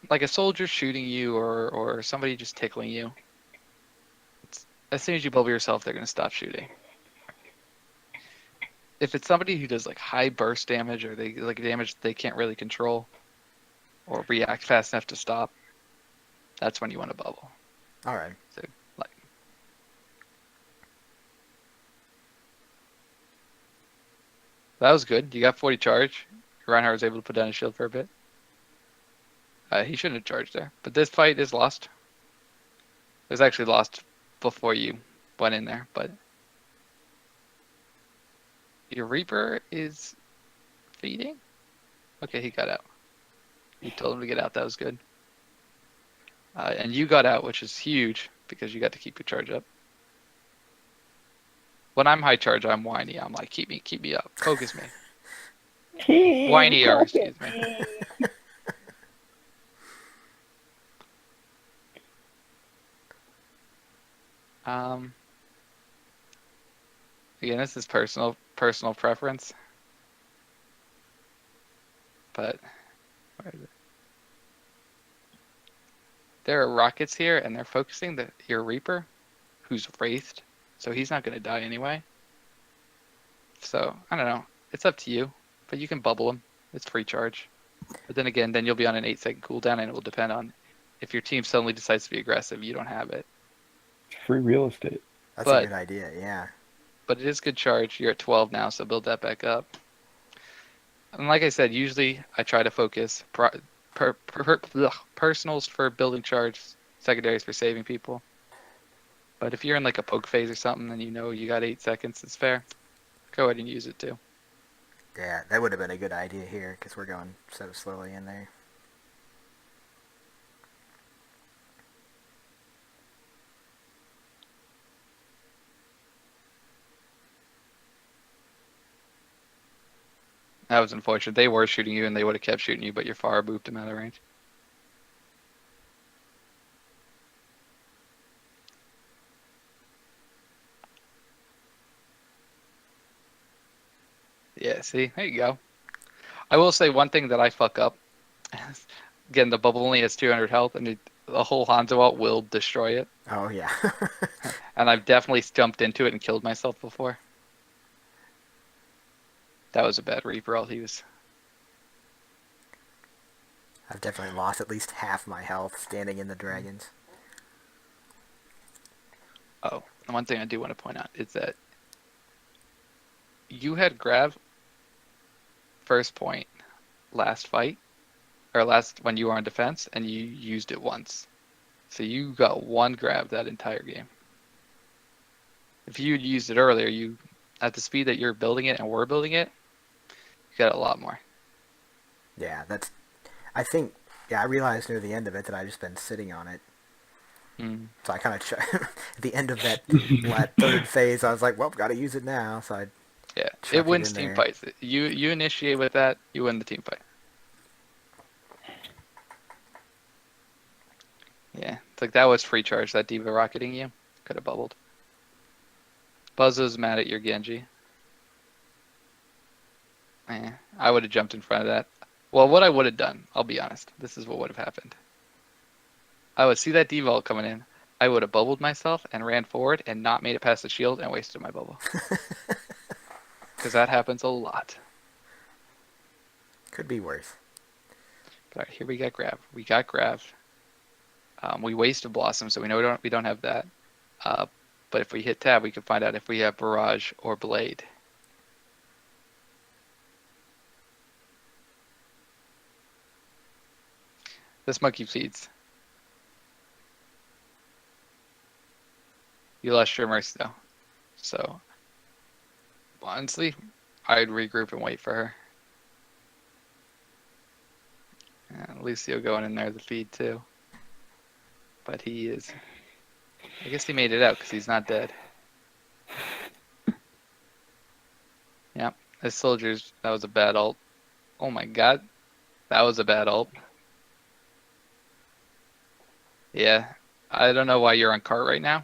like a soldier shooting you or somebody just tickling you. As soon as you bubble yourself, they're gonna stop shooting. If it's somebody who does like high burst damage or they like damage they can't really control or react fast enough to stop, that's when you want to bubble. All right. So like that was good. You got 40 charge. Reinhardt was able to put down his shield for a bit. He shouldn't have charged there, but this fight is lost. It was actually lost before you went in there, but your Reaper is feeding. Okay, he got out. You told him to get out. That was good. And you got out, which is huge because you got to keep your charge up. When I'm high charge, I'm whiny. I'm like, keep me up. Focus me. Whiny, or excuse me. Um, Again, this is personal preference, but where is it? There are rockets here, and they're focusing your Reaper, who's wraithed, so he's not going to die anyway. So I don't know. It's up to you, but you can bubble him. It's free charge. But then again, then you'll be on an 8-second cooldown, and it will depend on if your team suddenly decides to be aggressive. You don't have it. Free real estate. That's a But good idea, yeah. but it is good charge. You're at 12 now, so build that back up. And like I said, usually I try to focus personals for building charge, secondaries for saving people. But if you're in like a poke phase or something, and you know you got 8 seconds, it's fair. Go ahead and use it too. Yeah, that would have been a good idea here, because we're going so slowly in there. That was unfortunate. They were shooting you, and they would have kept shooting you, but your fire booped them out of range. Yeah, see? There you go. I will say one thing that I fuck up. Again, the bubble only has 200 health, and the whole Hanzo ult will destroy it. Oh, yeah. And I've definitely jumped into it and killed myself before. That was a bad Reaper ult. He was. I've definitely lost at least half my health standing in the dragons. Oh, and one thing I do want to point out is that you had grab first point last fight, or last when you were on defense, and you used it once. So you got one grab that entire game. If you'd used it earlier, you at the speed that you're building it and we're building it, you got a lot more. Yeah, that's. I think. Yeah, I realized near the end of it that I just been sitting on it. Mm. So I kind of at the end of that third phase, I was like, well, gotta use it now. So I Yeah, it chuck it wins in team there. fights. You initiate with that, you win the team fight. Yeah, it's like that was free charge. That Diva rocketing you could have bubbled. Buzzo's mad at your Genji. I would have jumped in front of that. Well, what I would have done, I'll be honest, this is what would have happened. I would see that D-Vault coming in. I would have bubbled myself and ran forward and not made it past the shield and wasted my bubble. Because that happens a lot. Could be worse. But all right, here we got grab. We got grab. We wasted Blossom, so we know we don't have that. But if we hit tab, we can find out if we have Barrage or Blade. This monkey feeds. You lost your Mercy though. So honestly, I'd regroup and wait for her. Lucio going in there the feed too. But he is. I guess he made it out because he's not dead. Yep. His soldiers, that was a bad ult. Oh my god. That was a bad ult. Yeah. I don't know why you're on cart right now.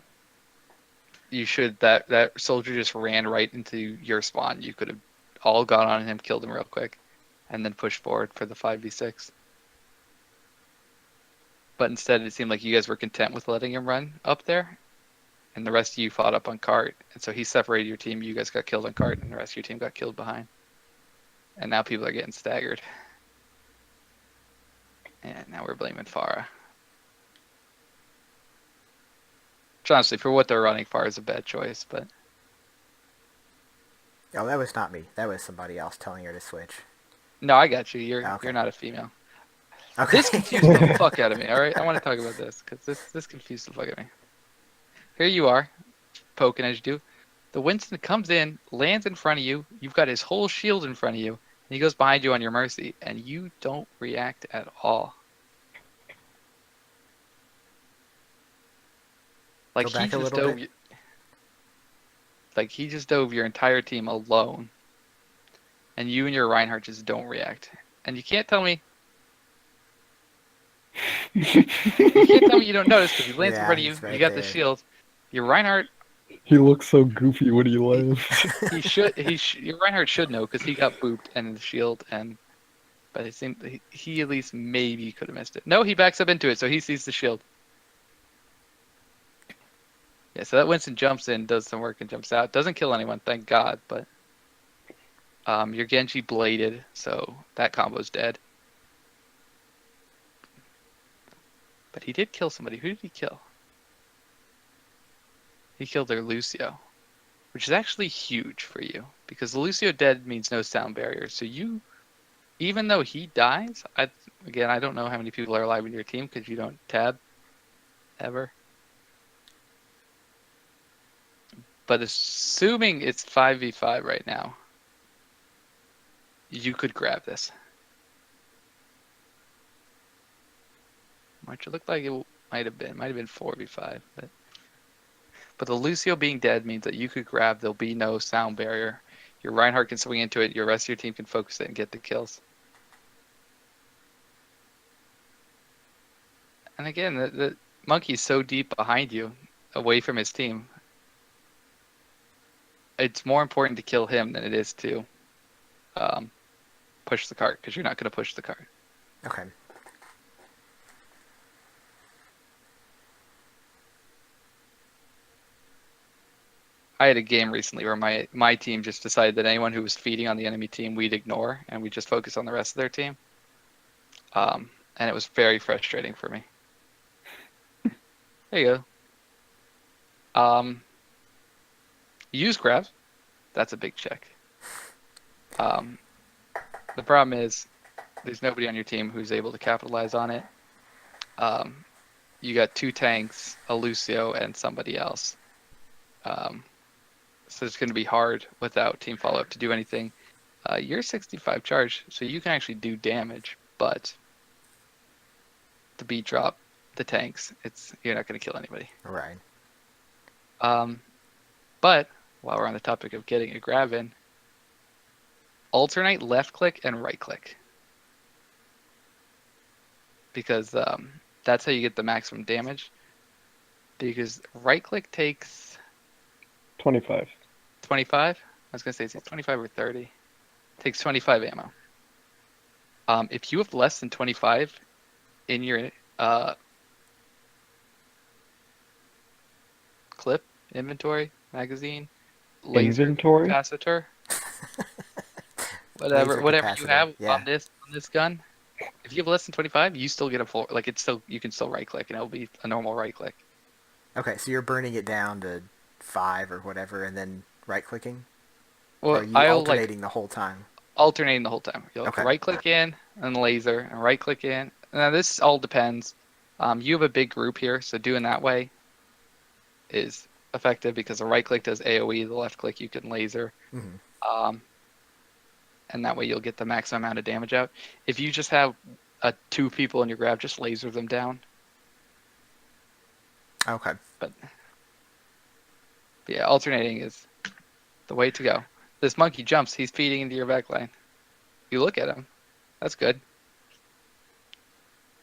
You should, that soldier just ran right into your spawn. You could have all gone on him, killed him real quick, and then pushed forward for the 5v6. But instead, it seemed like you guys were content with letting him run up there, and the rest of you fought up on cart. And so he separated your team. You guys got killed on cart, and the rest of your team got killed behind. And now people are getting staggered. And now we're blaming Farah. Which honestly, for what they're running, Farah is a bad choice, but Oh, that was not me. That was somebody else telling her to switch. no, I got you. Oh, You're okay. not a female. Okay. This confused the fuck out of me, alright? I want to talk about this, because this confused the fuck out of me. Here you are, poking as you do. The Winston comes in, lands in front of you, you've got his whole shield in front of you, and he goes behind you on your Mercy, and you don't react at all. Like Go back a little bit. Like he just dove your entire team alone, and you and your Reinhardt just don't react. And you can't tell me you don't notice because he lands in Yeah, front of you. he's right You got the there. shield. Your Reinhardt, He looks so goofy when he lands. your Reinhardt should know because he got booped and the shield, but it seemed he at least maybe could have missed it. No, he backs up into it, so he sees the shield. Yeah, so that Winston jumps in, does some work, and jumps out. Doesn't kill anyone, thank God, but your Genji bladed, so that combo's dead. But he did kill somebody. Who did he kill? He killed their Lucio, which is actually huge for you, because the Lucio dead means no sound barrier. So you, even though he dies, I don't know how many people are alive in your team because you don't tab ever. But assuming it's 5v5 right now, you could grab this. Which it looked like it might have been 4v5, but the Lucio being dead means that you could grab, there'll be no sound barrier. Your Reinhardt can swing into it, your rest of your team can focus it and get the kills. And again, the monkey's so deep behind you, away from his team. It's more important to kill him than it is to push the cart, because you're not going to push the cart. Okay. I had a game recently where my team just decided that anyone who was feeding on the enemy team we'd ignore, and we just focus on the rest of their team. And it was very frustrating for me. There you go. Use grabs. That's a big check. Um, the problem is there's nobody on your team who's able to capitalize on it. Um, you got 2 tanks, a Lucio, and somebody else. Um, so it's going to be hard without team follow-up to do anything. You're 65 charge, so you can actually do damage, but to beat drop the tanks, you're not going to kill anybody. Right. But while we're on the topic of getting a grab in, alternate left click and right click, because that's how you get the maximum damage. Because right click takes 25. 25. I was gonna say it's 25 or 30. It takes 25 ammo. If you have less than 25 in your clip, inventory, magazine, laser Inventory? capacitor, Laser whatever you capacitor. have Yeah. on this gun, if you have less than 25, you still get a full, like you can still right click and it'll be a normal right click. Okay, so you're burning it down to 5 or whatever, and then right clicking, or are Well, you I'll like alternating the whole time? alternating the whole time. You'll like Okay. right click in and laser and right click in. Now this all depends. You have a big group here, so doing that way is effective because the right click does AoE, the left click you can laser. Mm-hmm. Um, and that way you'll get the maximum amount of damage out. If you just have 2 people in your grab, just laser them down. Okay. But yeah, alternating is the way to go. This monkey jumps, he's feeding into your backline. You look at him. That's good.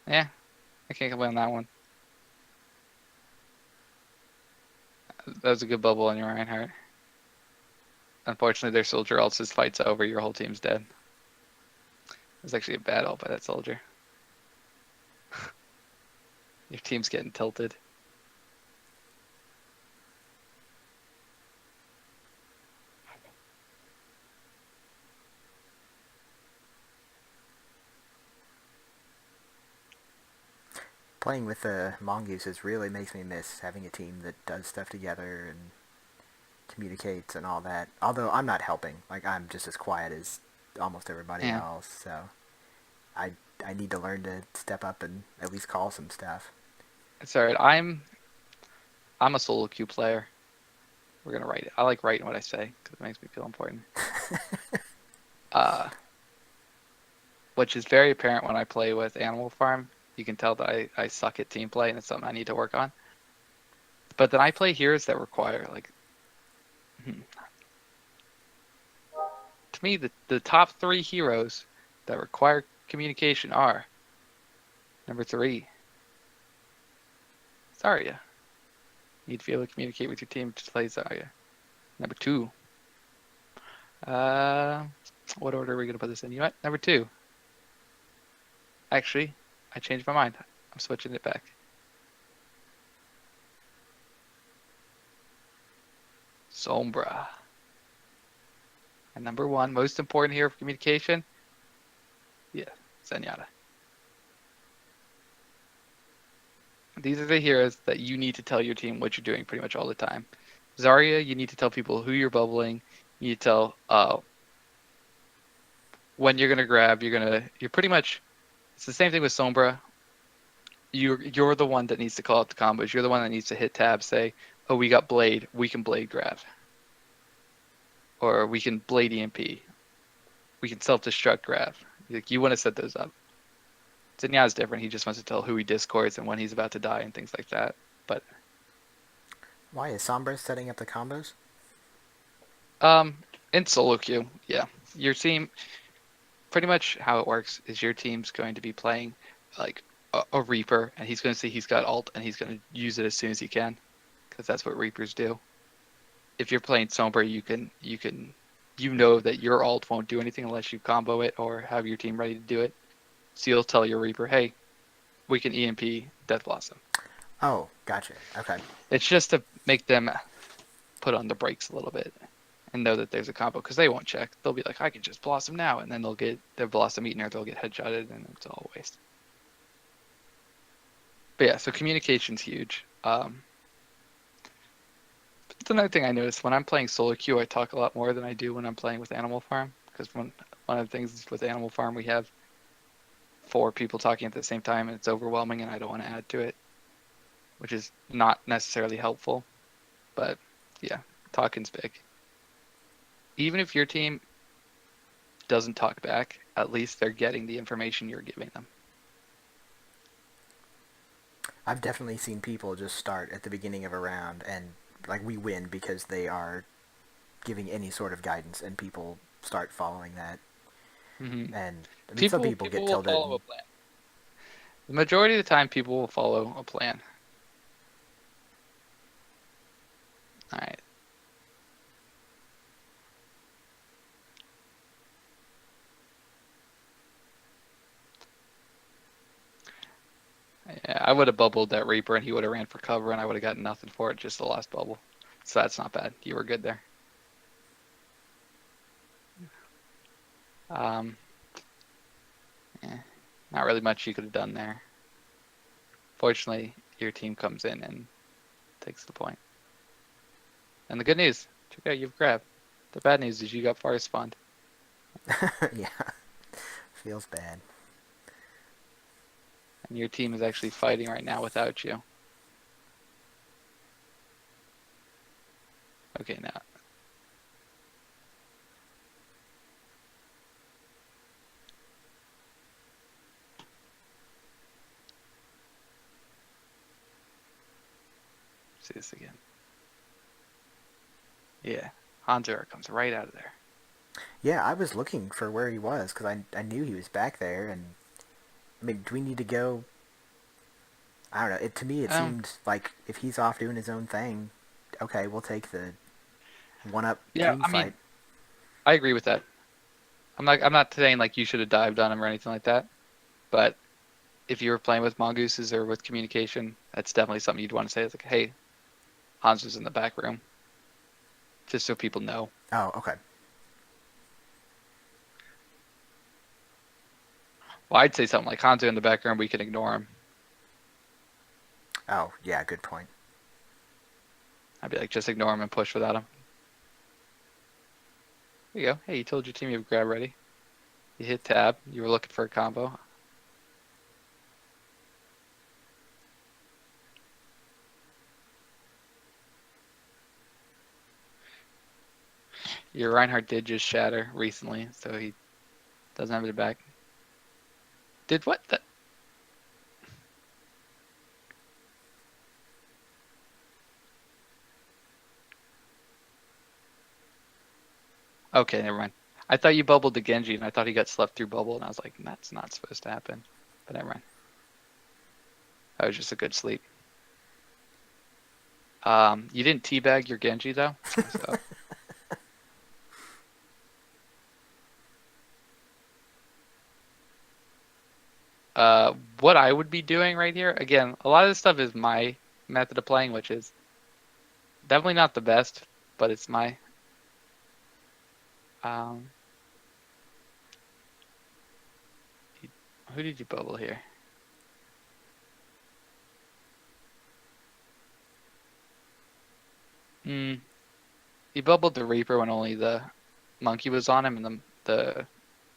Yeah, I can't complain on that one. That was a good bubble on your Reinhardt. Unfortunately, their soldier ult says fight's over, your whole team's dead. It was actually a bad ult by that soldier. Your team's getting tilted. Playing with the mongooses really makes me miss having a team that does stuff together and communicates and all that. Although I'm not helping. Like, I'm just as quiet as almost everybody Yeah, else, so I I need to learn to step up and at least call some stuff. it's alright. I'm a solo queue player. We're gonna write it. I like writing what I say because it makes me feel important. Uh, which is very apparent when I play with Animal Farm. You can tell that I suck at team play and it's something I need to work on. But then I play heroes that require to me the top 3 heroes that require communication are number 3, Zarya. You need to be able to communicate with your team to play Zarya. Number 2, what order are we gonna put this in? You know what? Number 2. Actually, I changed my mind. I'm switching it back. Sombra. And number 1, most important here for communication, yeah, Zenyatta. These are the heroes that you need to tell your team what you're doing pretty much all the time. Zarya, you need to tell people who you're bubbling. You need to tell when you're gonna grab. You're pretty much. It's the same thing with Sombra. You're the one that needs to call out the combos. You're the one that needs to hit tab, say, oh, we got Blade, we can Blade grab. Or we can Blade EMP. We can self-destruct grab. Like, you want to set those up. Zenyatta's different. He just wants to tell who he discords and when he's about to die and things like that. But Why is Sombra setting up the combos? in solo queue, yeah. Your team, pretty much how it works is your team's going to be playing like a Reaper, and he's going to see he's got ult, and he's going to use it as soon as he can, because that's what Reapers do. If you're playing Sombra, you know that your ult won't do anything unless you combo it or have your team ready to do it. So you'll tell your Reaper, hey, we can EMP Death Blossom. Oh, gotcha. Okay. It's just to make them put on the brakes a little bit and know that there's a combo, because they won't check. They'll be like, I can just Blossom now, and then they'll get their Blossom eaten or they'll get headshotted, and it's all a waste. But yeah, so communication's huge. It's another thing I noticed when I'm playing solo queue, I talk a lot more than I do when I'm playing with Animal Farm. because one of the things with Animal Farm, we have 4 people talking at the same time, and it's overwhelming, and I don't want to add to it, which is not necessarily helpful. But yeah, talking's big. Even if your team doesn't talk back, at least they're getting the information you're giving them. I've definitely seen people just start at the beginning of a round and like we win because they are giving any sort of guidance and people start following that. Mm-hmm. And I mean, some People people people get will tilted. follow a plan. The majority of the time, people will follow a plan. All right. Yeah, I would have bubbled that Reaper, and he would have ran for cover, and I would have gotten nothing for it, just the last bubble. So that's not bad. You were good there. Um, yeah, not really much you could have done there. Fortunately, your team comes in and takes the point. And the good news, check out you've grabbed. The bad news is you got fire spawned. Yeah, feels bad. And your team is actually fighting right now without you. Okay, now. See this again. Yeah, Hanzor comes right out of there. Yeah, I was looking for where he was because I knew he was back there. And I mean, do we need to go? I don't know. To me, it Um, seemed like if he's off doing his own thing, okay, we'll take the one-up yeah, team I mean, fight. I agree with that. I'm not saying like you should have dived on him or anything like that, but if you were playing with mongooses or with communication, that's definitely something you'd want to say. It's like, hey, Hanzo's in the back room, just so people know. Oh, okay. Well, I'd say something like Hanzo in the back room, we can ignore him. Oh, yeah, good point. I'd be like, just ignore him and push without him. There you go. Hey, you told your team you have grab ready. You hit tab. You were looking for a combo. Your Reinhardt did just shatter recently, so he doesn't have it back. Did what? Okay, never mind. I thought you bubbled the Genji, and I thought he got slept through bubble, and I was like, that's not supposed to happen. But never mind. That was just a good sleep. You didn't teabag your Genji though, so. What I would be doing right here, again, a lot of this stuff is my method of playing, which is definitely not the best, but it's my. Um, who did you bubble here? Hmm. He bubbled the Reaper when only the monkey was on him, and the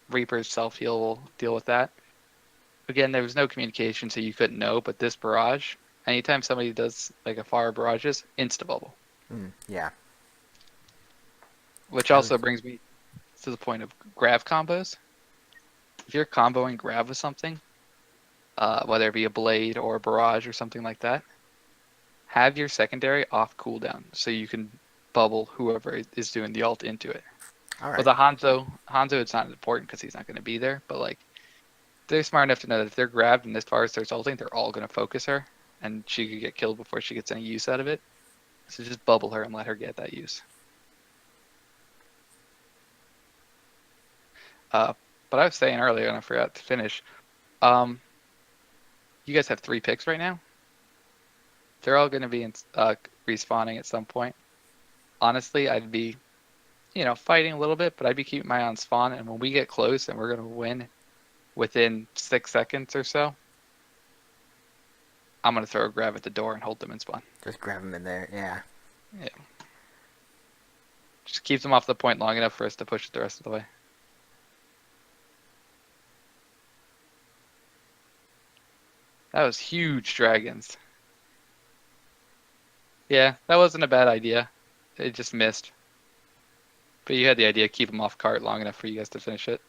Reaper's self heal will deal with that. Again, there was no communication, so you couldn't know. But this barrage, anytime somebody does like a fire barrages, insta bubble. Yeah. Which I was. also brings me to the point of grav combos. If you're comboing grav with something, whether it be a blade or a barrage or something like that, have your secondary off cooldown so you can bubble whoever is doing the ult into it. All Well, right. the Hanzo, it's not important because he's not going to be there, but like they're smart enough to know that if they're grabbed and this far starts ulting, they're all going to focus her, and she could get killed before she gets any use out of it. So just bubble her and let her get that use. Uh, but I was saying earlier, and I forgot to finish. Um, you guys have 3 picks right now. They're all going to be respawning at some point. Honestly, I'd be, fighting a little bit, but I'd be keeping my eye on spawn. And when we get close and we're going to win within 6 seconds or so, I'm going to throw a grab at the door and hold them in spawn. Just grab him in there. Yeah. Yeah. Just keep them off the point long enough for us to push it the rest of the way. That was huge dragons. Yeah, that wasn't a bad idea. It just missed. But you had the idea, keep them off cart long enough for you guys to finish it.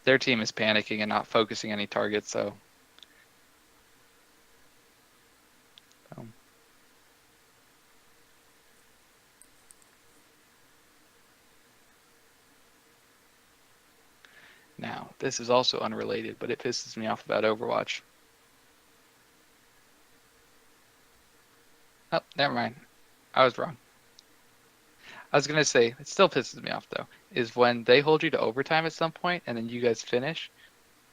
Their team is panicking and not focusing any targets, so. Now, this is also unrelated, but it pisses me off about Overwatch. Oh, never mind. I was wrong. I was going to say, it still pisses me off, though, is when they hold you to overtime at some point, and then you guys finish,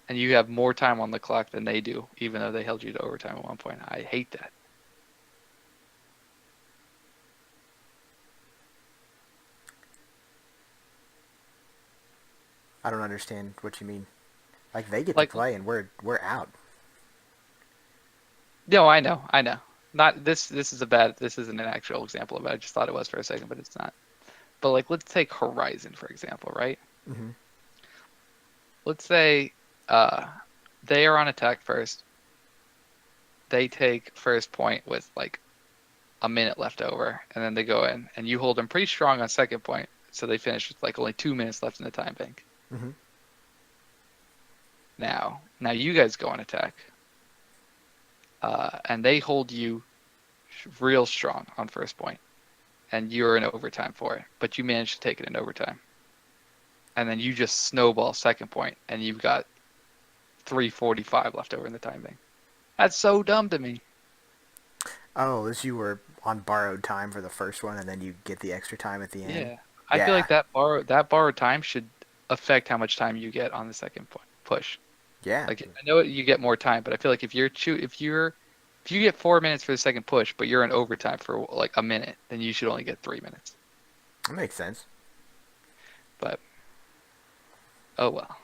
and you have more time on the clock than they do, even though they held you to overtime at one point. I hate that. I don't understand what you mean. Like, they get to Like, play and we're out. no, I know. Not this. This isn't an actual example of it. I just thought it was for a second, but it's not. But like, let's take Horizon for example, right? Mm-hmm. Let's say they are on attack first. They take first point with like a minute left over, and then they go in, and you hold them pretty strong on second point, so they finish with like only 2 minutes left in the time bank. Mm-hmm. Now you guys go on attack, and they hold you real strong on first point, and you're in overtime for it, but you manage to take it in overtime, and then you just snowball second point, and you've got 3:45 left over in the time bank. That's so dumb to me. Oh, as you were on borrowed time for the first one, and then you get the extra time at the end. Yeah, I feel Yeah, like that borrowed time should affect how much time you get on the second push. yeah. Like I know you get more time, but I feel like if you get 4 minutes for the second push, but you're in overtime for like a minute, then you should only get 3 minutes. That makes sense. But oh well.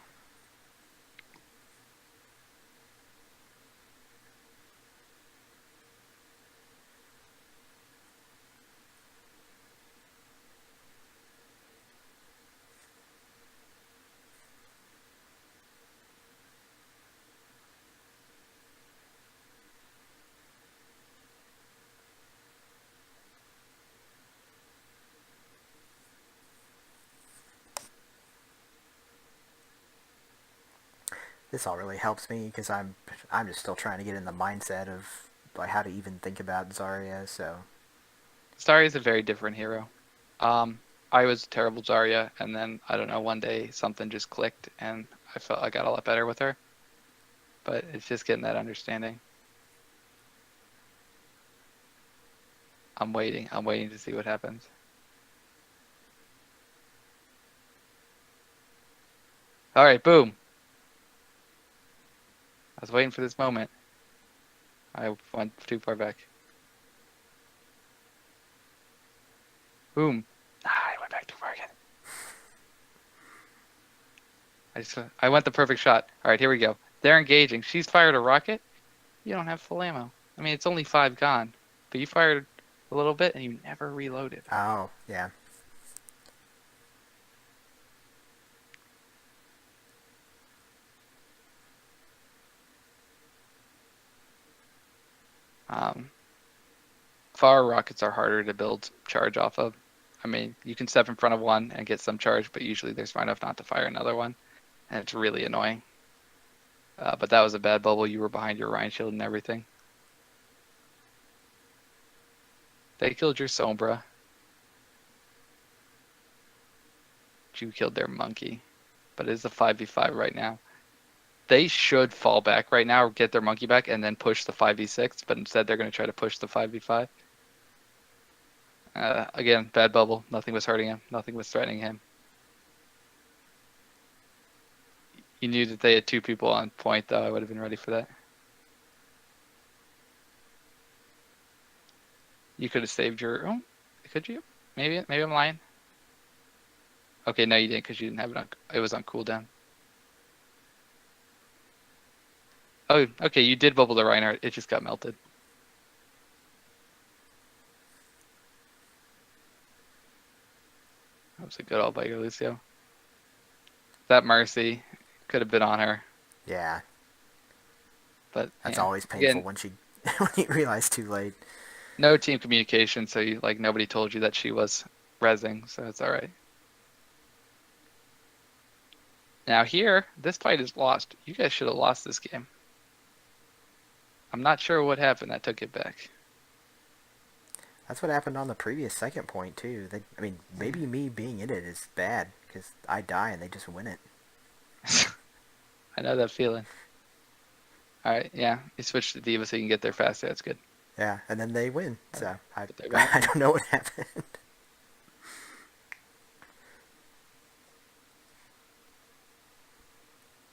This all really helps me because I'm just still trying to get in the mindset of like how to even think about Zarya. So Zarya is a very different hero. I was a terrible Zarya, and then I don't know, one day something just clicked, and I felt I got a lot better with her. But it's just getting that understanding. I'm waiting. I'm waiting to see what happens. All right, boom. I was waiting for this moment. I went too far back. Boom. I went back too far again. I went the perfect shot. All right, here we go. They're engaging. She's fired a rocket. You don't have full ammo. I mean, it's only 5 gone, but you fired a little bit and you never reloaded. oh yeah, Far rockets are harder to build charge off of. I mean, you can step in front of one and get some charge, but usually they're smart enough not to fire another one, and it's really annoying. But that was a bad bubble. You were behind your Rhine shield and everything. They killed your Sombra. You killed their monkey. But it's a 5v5 right now. They should fall back right now or get their monkey back and then push the 5v6, but instead they're going to try to push the 5v5. Again, bad bubble. Nothing was hurting him. Nothing was threatening him. You knew that they had 2 people on point, though. I would have been ready for that. You could have saved your... Oh, could you? Maybe I'm lying. Okay, no, you didn't because you didn't have it on... It was on cooldown. Oh, okay, you did bubble the Reinhardt. It just got melted. was a good ult by your Lucio. That Mercy could have been on her, Yeah, but that's yeah. always painful Again, when she when you realize too late. no team communication, so nobody told you that she was rezzing, so it's all right. Now here, this fight is lost. You guys should have lost this game. I'm not sure what happened that took it back. That's what happened on the previous second point too. I mean, maybe me being in it is bad because I die and they just win it. I know that feeling. All right, yeah, you switch to Diva so you can get there faster. That's good. Yeah, and then they win. But So I they win I again. don't know what happened.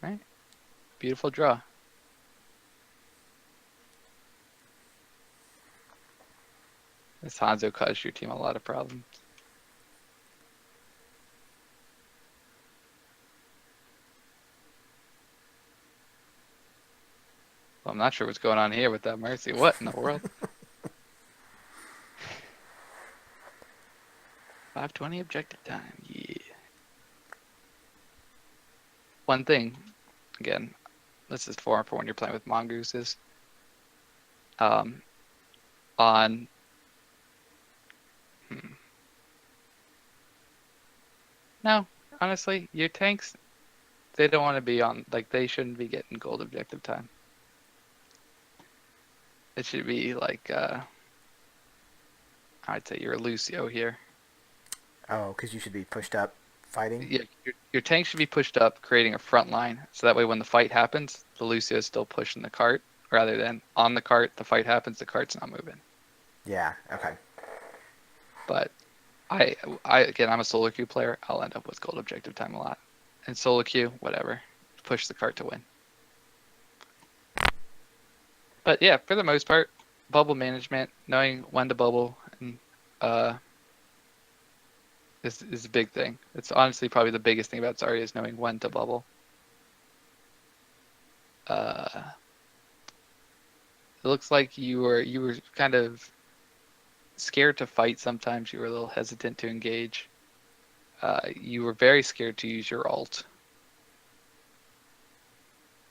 Right, beautiful draw. This Hanzo caused your team a lot of problems. Well, I'm not sure what's going on here with that Mercy. What in the world? 520 objective time. Yeah. One thing, again, this is for when you're playing with mongooses. Um, on no, honestly, your tanks they don't want to be on they shouldn't be getting gold objective time. It should be I'd say you're a Lucio here. Oh, because you should be pushed up fighting. Yeah, your tank should be pushed up, creating a front line, so that way when the fight happens, the Lucio is still pushing the cart, rather than on the cart, the fight happens, the cart's not moving. Yeah. Okay. But I again, I'm a solo queue player. I'll end up with gold objective time a lot. And solo queue, whatever, push the cart to win. But yeah, for the most part, bubble management, knowing when to bubble, and uh, is a big thing. It's honestly probably the biggest thing about Zarya is knowing when to bubble. It looks like you were kind of scared to fight sometimes. You were a little hesitant to engage. You were very scared to use your ult.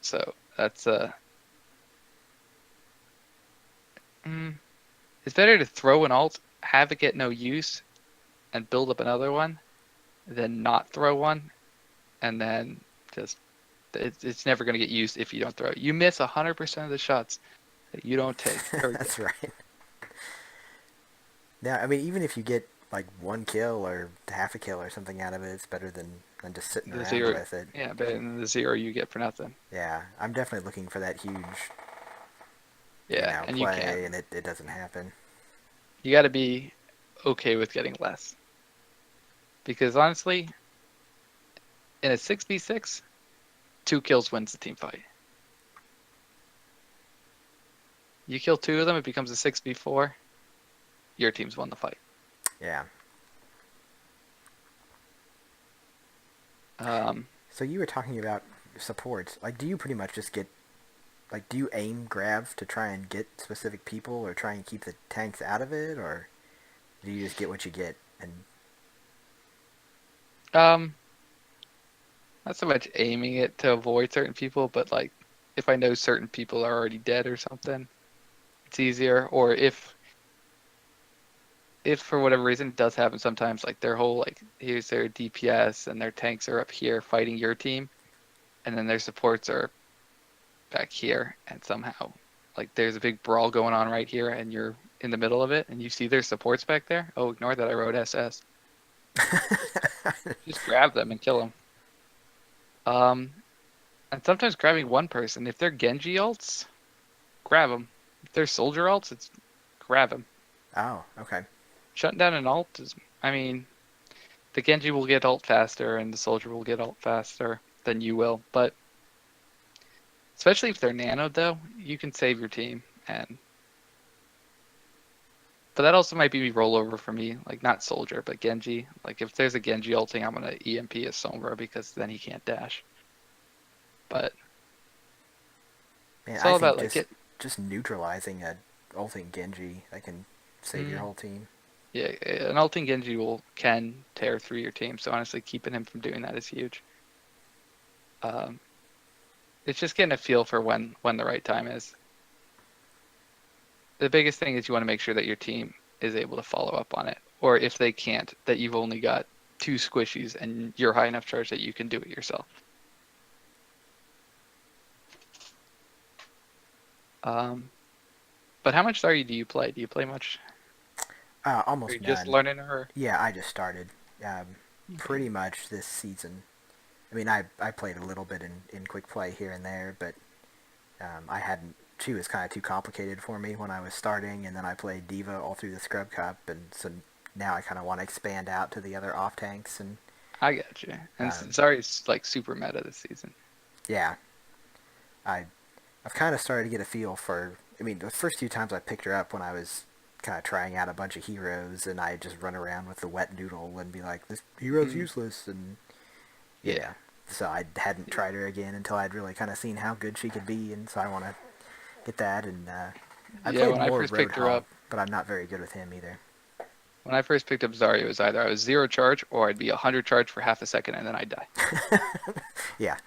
So that's it's better to throw an ult, have it get no use, and build up another one, than not throw one, and then just it's never going to get used if you don't throw it. You miss 100% of the shots that you don't take. Very good. That's right. Yeah, I mean, even if you get like one kill or half a kill or something out of it, it's better than just sitting The around zero, with it. yeah, better than the zero you get for nothing. Yeah, I'm definitely looking for that huge, Yeah, and you can't. play, and it doesn't happen. You got to be okay with getting less. Because honestly, in a 6v6, 2 kills wins the team fight. You kill 2 of them, it becomes a 6v4. Your team's won the fight. Yeah. Um, So you were talking about supports. Like, do you pretty much just get, like, do you aim grabs to try and get specific people, or try and keep the tanks out of it, or do you just get what you get? And um, not so much aiming it to avoid certain people, but if I know certain people are already dead or something, it's easier. Or if for whatever reason it does happen sometimes, their whole here's their DPS and their tanks are up here fighting your team, and then their supports are back here, and somehow there's a big brawl going on right here, and you're in the middle of it, and you see their supports back there. Oh, ignore that I wrote SS. Just grab them and kill them. And sometimes grabbing one person, if they're Genji ults, grab them. If they're soldier ults, it's grab them. oh, okay. Shutting down an ult is, I mean, the Genji will get ult faster and the soldier will get ult faster than you will. But especially if they're nanoed, though, you can save your team. But that also might be rollover for me, not soldier, but Genji. If there's a Genji ulting, I'm gonna EMP a Sombra because then he can't dash. But Man, it's I all think about just neutralizing a ulting Genji that can save your whole team. Yeah, an ulting Genji can tear through your team. So honestly, keeping him from doing that is huge. Um, it's just getting a feel for when the right time is. The biggest thing is you want to make sure that your team is able to follow up on it, or if they can't, that you've only got 2 squishies and you're high enough charge that you can do it yourself. Um, but how much Zarya do you play? Do you play much? Are you Almost just none. learning her? Yeah, I just started. Okay. Pretty much this season. I mean, I played a little bit in quick play here and there, but I hadn't. She was kind of too complicated for me when I was starting, and then I played Diva all through the Scrub Cup, and so now I kind of want to expand out to the other off tanks, and I got you. And um, Zarya's like super meta this season. yeah, I I've kind of started to get a feel for. I mean, the first few times I picked her up when I was kind of trying out a bunch of heroes, and I just run around with the wet noodle and be like, "This hero's Mm, useless," and yeah. yeah. So I hadn't tried her again until I'd really kind of seen how good she could be, and so I want to get that. And I Yeah, played when I more first picked her Roadhog, up, but I'm not very good with him either. when I first picked up Zarya, it was either I was 0 charge or I'd be 100 charge for half a second and then I'd die. Yeah.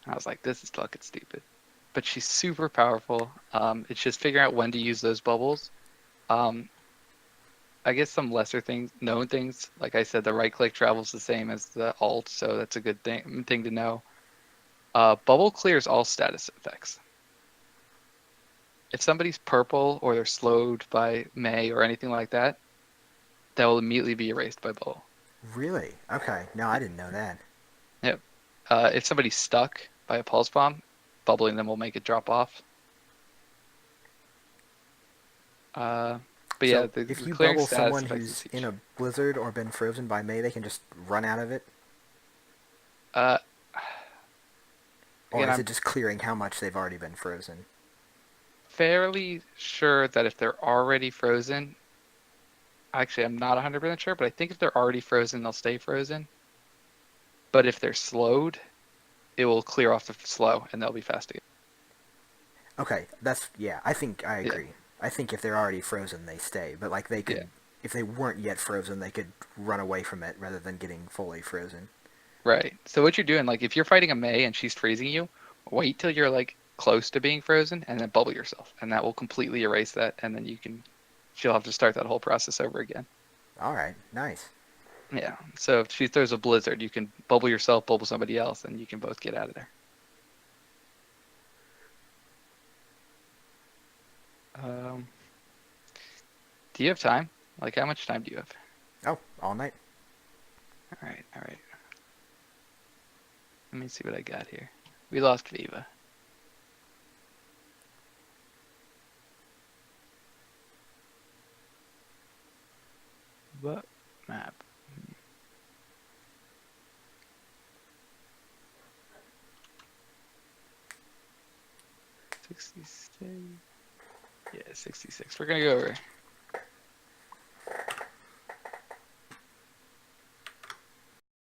I was like, this is fucking stupid. But she's super powerful. It's just figuring out when to use those bubbles. Um, I guess some lesser things, known things, like I said, the right click travels the same as the alt, so that's a good thing to know. Bubble clears all status effects. If somebody's purple or they're slowed by May or anything like that, that will immediately be erased by bubble. Really? Okay. No, I didn't know that. Yep. If somebody's stuck by a pulse bomb, bubbling them will make it drop off. Uh, but yeah, So the if you clearing bubble status someone effects is who's in huge. a blizzard or been frozen by May, they can just run out of it? Uh, Or again, is I'm it just clearing how much they've already been frozen? fairly sure that if they're already frozen, actually, I'm not 100% sure, but I think if they're already frozen, they'll stay frozen. But if they're slowed, it will clear off the slow and they'll be fast again. Okay, yeah, I think I Yeah, agree. I think if they're already frozen, they stay. But like they yeah, could, if they weren't yet frozen, they could run away from it rather than getting fully frozen. right. So what you're doing, like if you're fighting a Mei and she's freezing you, wait till you're like close to being frozen and then bubble yourself, and that will completely erase that, and then she'll have to start that whole process over again. All right, nice. Yeah. So if she throws a blizzard, you can bubble yourself, bubble somebody else, and you can both get out of there. Um, do you have time? Like how much time do you have? Oh, all night. All right, all right. Let me see what I got here. We lost Viva. What map? 66. Yeah, 66. We're gonna go over.